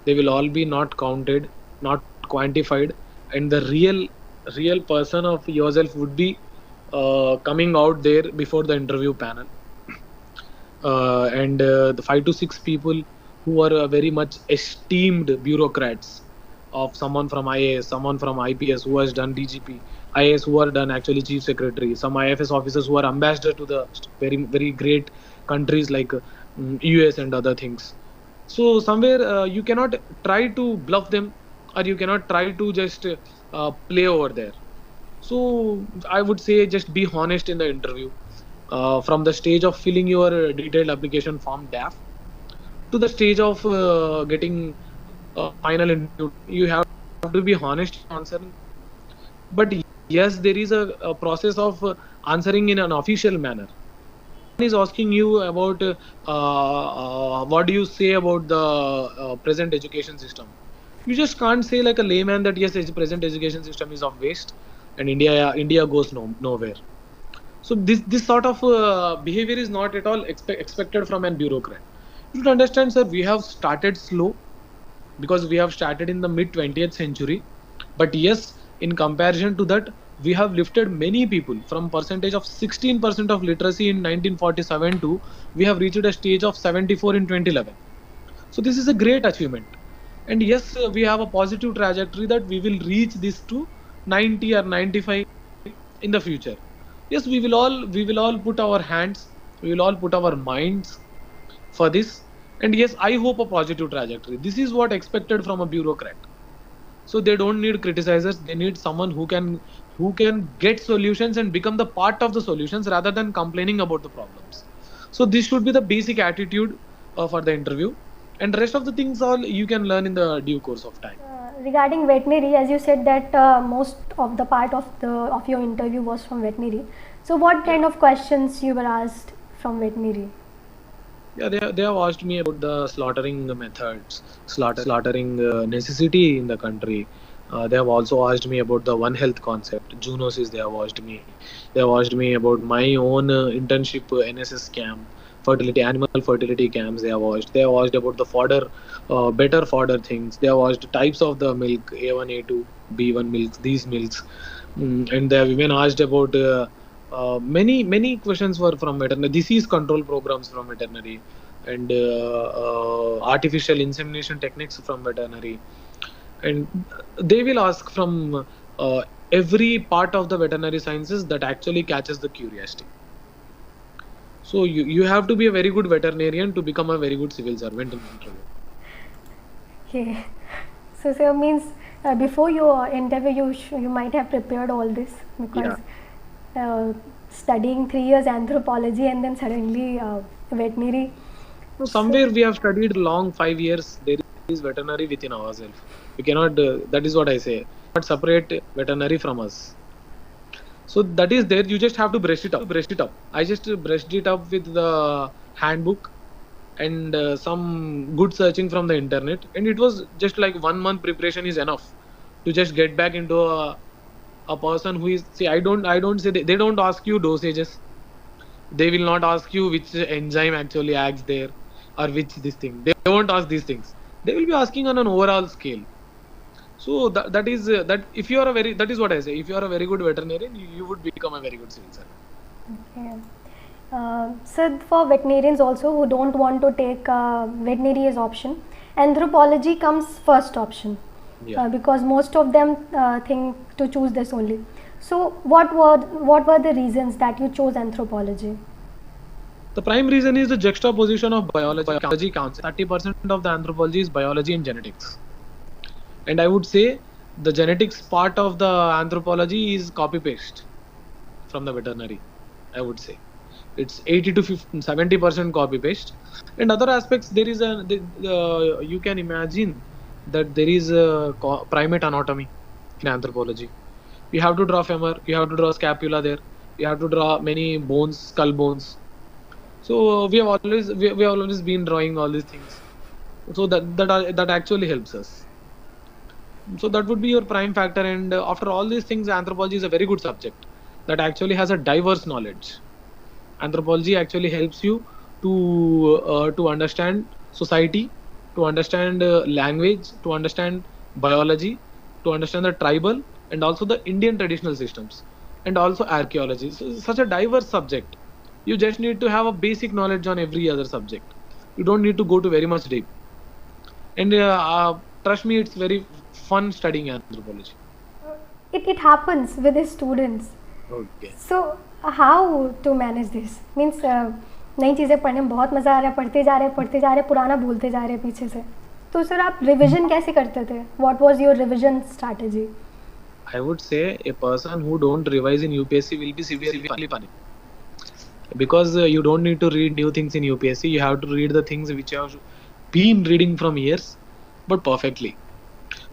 They will all be not counted, not quantified, and the real person of yourself would be coming out there before the interview panel. And the 5 to 6 people who are very much esteemed bureaucrats of someone from IAS, someone from IPS who has done DGP, IAS who are done actually chief secretary, some IFS officers who are ambassador to the very great countries like US and other things. So somewhere you cannot try to bluff them, or you cannot try to just play over there. So I would say just be honest in the interview. From the stage of filling your detailed application form DAF to the stage of getting final interview, you have to be honest in answering. But yes, there is a process of answering in an official manner. Is asking you about what do you say about the present education system. You just can't say like a layman that yes, present education system is of waste and India goes nowhere. So this sort of behavior is not at all expected from an bureaucrat. You should understand, sir, we have started slow because we have started in the mid 20th century. But yes, in comparison to that, we have lifted many people from percentage of 16% of literacy in 1947 to we have reached a stage of 74 in 2011. So this is a great achievement. And yes, we have a positive trajectory that we will reach this to 90 or 95 in the future. Yes, we will all put our hands, we will all put our minds for this. And yes, I hope a positive trajectory. This is what expected from a bureaucrat. So they don't need criticizers, they need someone who can get solutions and become the part of the solutions rather than complaining about the problems. So this should be the basic attitude for the interview, and the rest of the things all you can learn in the due course of time. Regarding veterinary, as you said that most of the part of your interview was from veterinary. So what kind of questions you were asked from veterinary? Yeah, they have asked me about the slaughtering methods, slaughtering necessity in the country. They have also asked me about the One Health concept, zoonosis. They have asked me. They have asked me about my own internship NSS camp, animal fertility camps. They have asked. They have asked about the fodder, better fodder things. They have asked types of the milk, A1, A2, B1 milks, these milks, and they have even asked about. Many questions were from veterinary, disease control programs from veterinary, and artificial insemination techniques from veterinary, and they will ask from every part of the veterinary sciences that actually catches the curiosity. So you have to be a very good veterinarian to become a very good civil servant in interview. Okay, so means before your interview you might have prepared all this because. Yeah. Studying 3 years anthropology and then suddenly veterinary. So somewhere we have studied long 5 years. There is veterinary within ourselves. We cannot. That is what I say. Not separate veterinary from us. So that is there. You just have to brush it up. I just brushed it up with the handbook and some good searching from the internet, and it was just like 1 month preparation is enough to just get back into a person who is, see, I don't say they don't ask you dosages. They will not ask you which enzyme actually acts there or which this thing. They won't ask these things. They will be asking on an overall scale. So that is that if you are that is what I say. If you are a very good veterinarian, you would become a very good civil servant. Okay. So for veterinarians also who don't want to take veterinary as option, anthropology comes first option. Yeah. Because most of them think to choose this only. So what were the reasons that you chose anthropology? The prime reason is the juxtaposition of biology counts. 30% of the anthropology is biology and genetics. And I would say the genetics part of the anthropology is copy-paste from the veterinary. I would say it's 80 to 70% copy-paste. And other aspects, there is you can imagine that there is a primate anatomy in anthropology. You have to draw femur, you have to draw scapula there, you have to draw many bones, skull bones. So we have always been drawing all these things. So that actually helps us. So that would be your prime factor. And after all these things, anthropology is a very good subject that actually has a diverse knowledge. Anthropology actually helps you to understand society, to understand language, to understand biology, to understand the tribal and also the Indian traditional systems, and also archaeology. So it's such a diverse subject. You just need to have a basic knowledge on every other subject. You don't need to go to very much deep. And trust me, it's very fun studying anthropology. It happens with the students. Okay. So how to manage this? Means नई चीज़ें पढ़ने में बहुत मज़ा आ रहा है, पढ़ते जा रहे हैं, पुराना भूलते जा रहे हैं पीछे से. तो सर आप रिविजन कैसे करते थे? What was your revision strategy? I would say a person who don't revise in UPSC will be severely punished, because you don't need to read new things in UPSC. You have to read the things which you have been reading from years, but perfectly.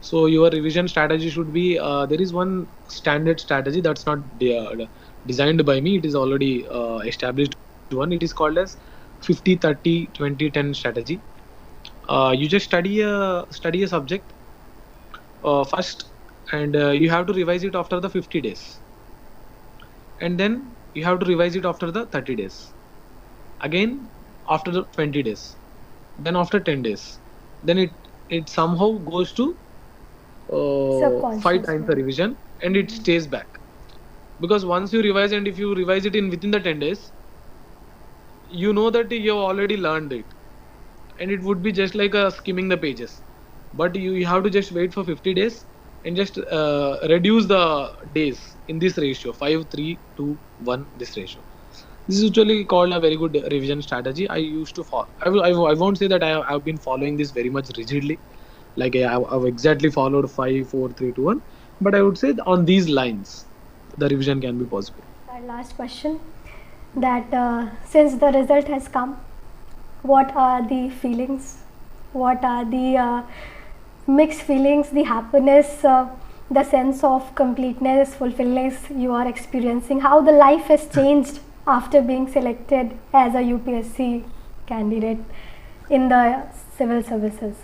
So your revision strategy should be, there is one standard strategy that's not designed by me. It is already established one. It is called as 50 30 20 10 strategy. You just study a subject first, and you have to revise it after the 50 days, and then you have to revise it after the 30 days, again after the 20 days, then after 10 days, then it somehow goes to 5 times the revision, and it stays back. Because once you revise, and if you revise it in within the 10 days, you know that you have already learned it, and it would be just like skimming the pages. But you have to just wait for 50 days and just reduce the days in this ratio, 5 3 2 1, this ratio. This is usually called a very good revision strategy. I used to follow. I won't say that I've been following this very much rigidly, like I've exactly followed 5 4 3 2 1, but I would say on these lines the revision can be possible. Our last question, that since the result has come, what are the feelings, what are the mixed feelings, the happiness, the sense of completeness, fulfillment you are experiencing, how the life has changed after being selected as a UPSC candidate in the civil services?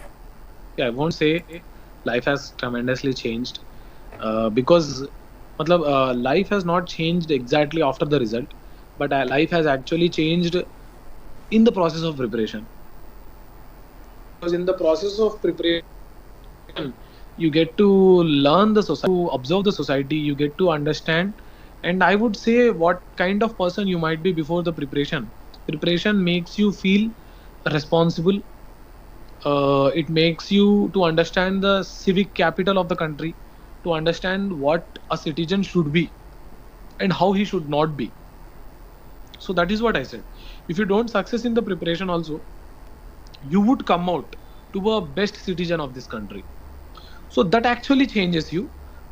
Yeah, I won't say life has tremendously changed, because life has not changed exactly after the result, but life has actually changed in the process of preparation. Because in the process of preparation, you get to learn the society, to observe the society, you get to understand, and I would say what kind of person you might be before the preparation. Preparation makes you feel responsible. It makes you to understand the civic capital of the country, to understand what a citizen should be and how he should not be. So that is what I said. If you don't success in the preparation also, you would come out to a best citizen of this country. So that actually changes you.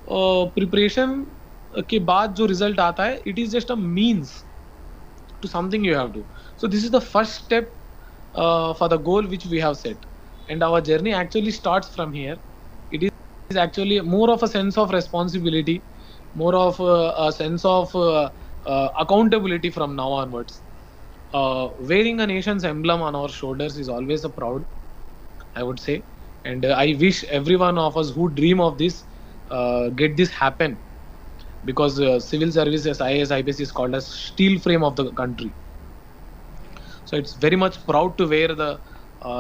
Preparation के बाद जो result आता है, it is just a means to something you have to. So this is the first step for the goal which we have set, and our journey actually starts from here. It is actually more of a sense of responsibility, more of a sense of accountability from now onwards. Wearing a nation's emblem on our shoulders is always a proud, I would say, and I wish every one of us who dream of this get this happen, because civil services, IAS, IPS is called as steel frame of the country. So it's very much proud to wear the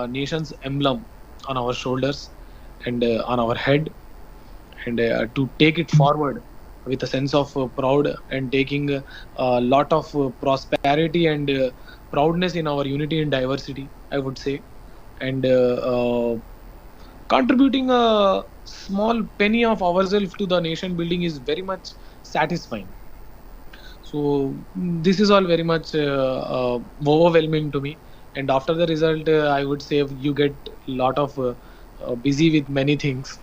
nation's emblem on our shoulders and on our head, and to take it forward with a sense of proud, and taking a lot of prosperity and proudness in our unity and diversity, I would say, and contributing a small penny of ourselves to the nation building is very much satisfying. So this is all very much overwhelming to me, and after the result, I would say you get a lot of busy with many things,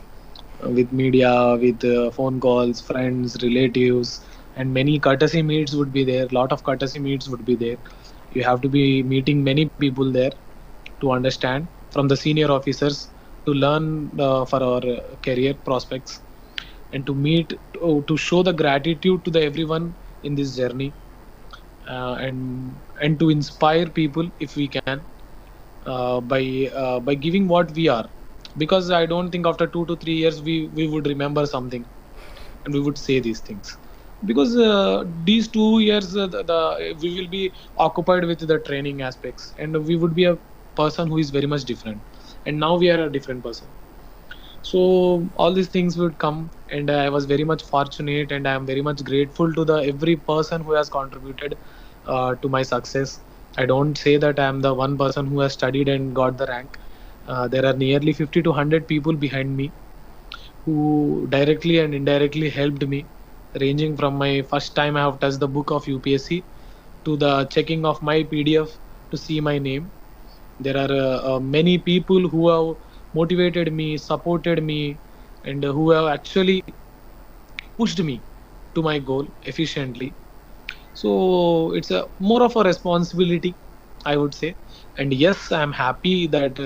with media, with phone calls, friends, relatives, and many courtesy meets would be there. Lot of courtesy meets would be there. You have to be meeting many people there to understand, from the senior officers, to learn for our career prospects, and to meet, to show the gratitude to the everyone in this journey, and to inspire people if we can, by giving what we are. Because I don't think after 2 to 3 years we would remember something and we would say these things, because these 2 years we will be occupied with the training aspects, and we would be a person who is very much different, and now we are a different person. So all these things would come, and I was very much fortunate, and I am very much grateful to the every person who has contributed to my success. I don't say that I am the one person who has studied and got the rank. There are nearly 50 to 100 people behind me who directly and indirectly helped me, ranging from my first time I have touched the book of UPSC to the checking of my PDF to see my name. There are many people who have motivated me, supported me, and who have actually pushed me to my goal efficiently. So it's a more of a responsibility, I would say. And yes, I'm happy that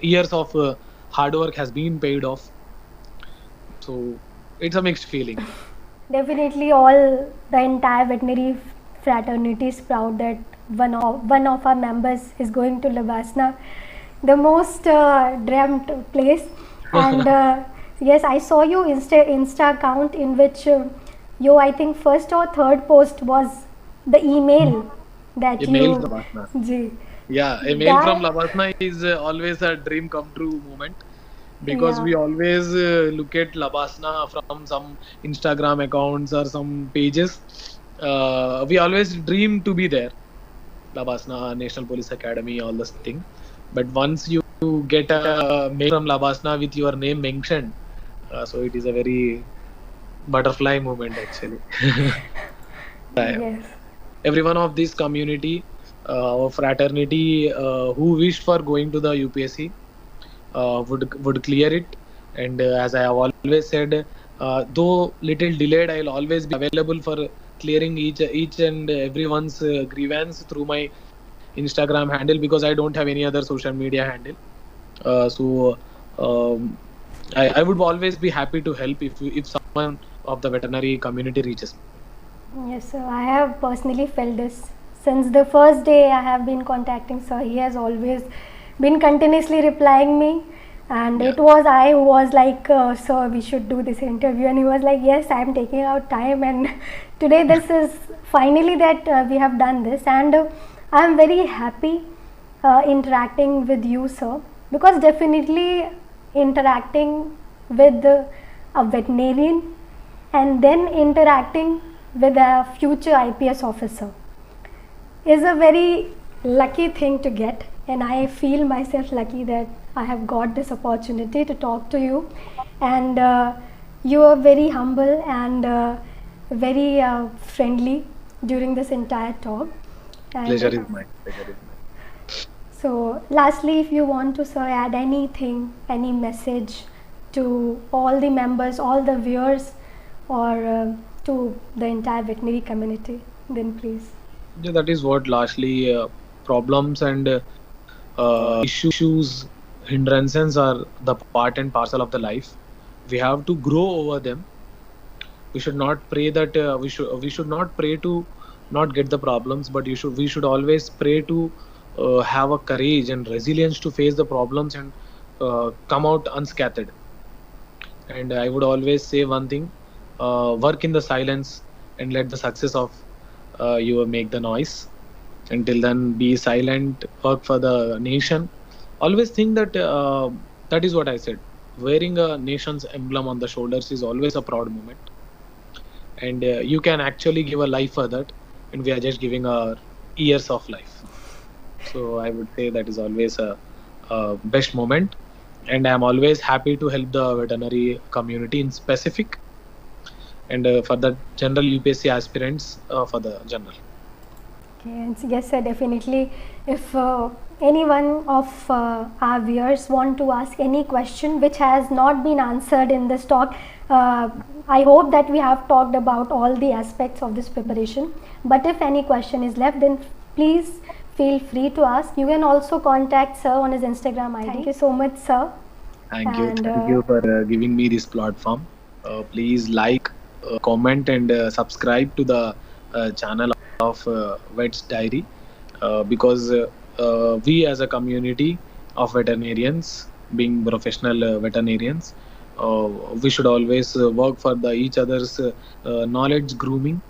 years of hard work has been paid off. So it's a mixed feeling. Definitely, all the entire veterinary fraternity is proud that one of our members is going to Labasna, the most dreamt place. And yes, I saw your Insta account in which your, I think, first or third post was the email that Email you. from Labasna. Ji, Yeah, a mail from that, Labasna is always a dream come true moment, because yeah. we always look at Labasna from some Instagram accounts or some pages. We always dream to be there, Labasna, National Police Academy, all this thing. But once you get a mail from Labasna with your name mentioned, so it is a very butterfly moment actually. Yes. Everyone of this community or fraternity who wished for going to the UPSC would clear it. And as I have always said, though little delayed, I'll always be available for clearing each and everyone's grievance through my Instagram handle, because I don't have any other social media handle. So um, I would always be happy to help if someone of the veterinary community reaches me. Yes, sir. I have personally felt this since the first day I have been contacting sir. He has always been continuously replying me, and Yeah. it was I who was like, "Sir, we should do this interview," and he was like, "Yes, I am taking out time." And today, this is finally that we have done this, and I am very happy interacting with you, sir, because definitely interacting with a veterinarian and then interacting with a future IPS officer is a very lucky thing to get, and I feel myself lucky that I have got this opportunity to talk to you. And you are very humble and very friendly during this entire talk. And Pleasure is mine. Pleasure is mine. so, lastly, if you want to, sir, add anything, any message to all the members, all the viewers, or to the entire veterinary community, then please. Yeah, that is what lastly problems and issues, hindrances are the part and parcel of the life. We have to grow over them. We should not pray that we should not pray to not get the problems, but we should always pray to have a courage and resilience to face the problems and come out unscathed. And I would always say one thing: work in the silence and let the success of you make the noise. Until then, be silent, work for the nation. Always think that that is what I said. Wearing a nation's emblem on the shoulders is always a proud moment, and you can actually give a life for that. And we are just giving our years of life. So I would say that is always a best moment, and I'm always happy to help the veterinary community in specific, and for the general UPSC aspirants for the general. Okay, and yes, sir, definitely. If any one of our viewers want to ask any question which has not been answered in this talk, I hope that we have talked about all the aspects of this preparation. But if any question is left, then please feel free to ask. You can also contact sir on his Instagram ID. Thank you so much, sir. Thank you. And Thank you for giving me this platform. Please like, comment, and subscribe to the channel of Vet's Diary, because we as a community of veterinarians, being professional veterinarians, we should always work for the each other's knowledge grooming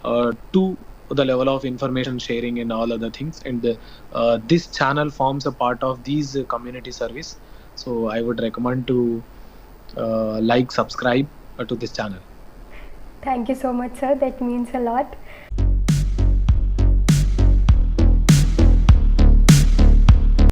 to the level of information sharing and all other things. And this channel forms a part of these community service. So I would recommend to like, subscribe to this channel. Thank you so much, sir. That means a lot.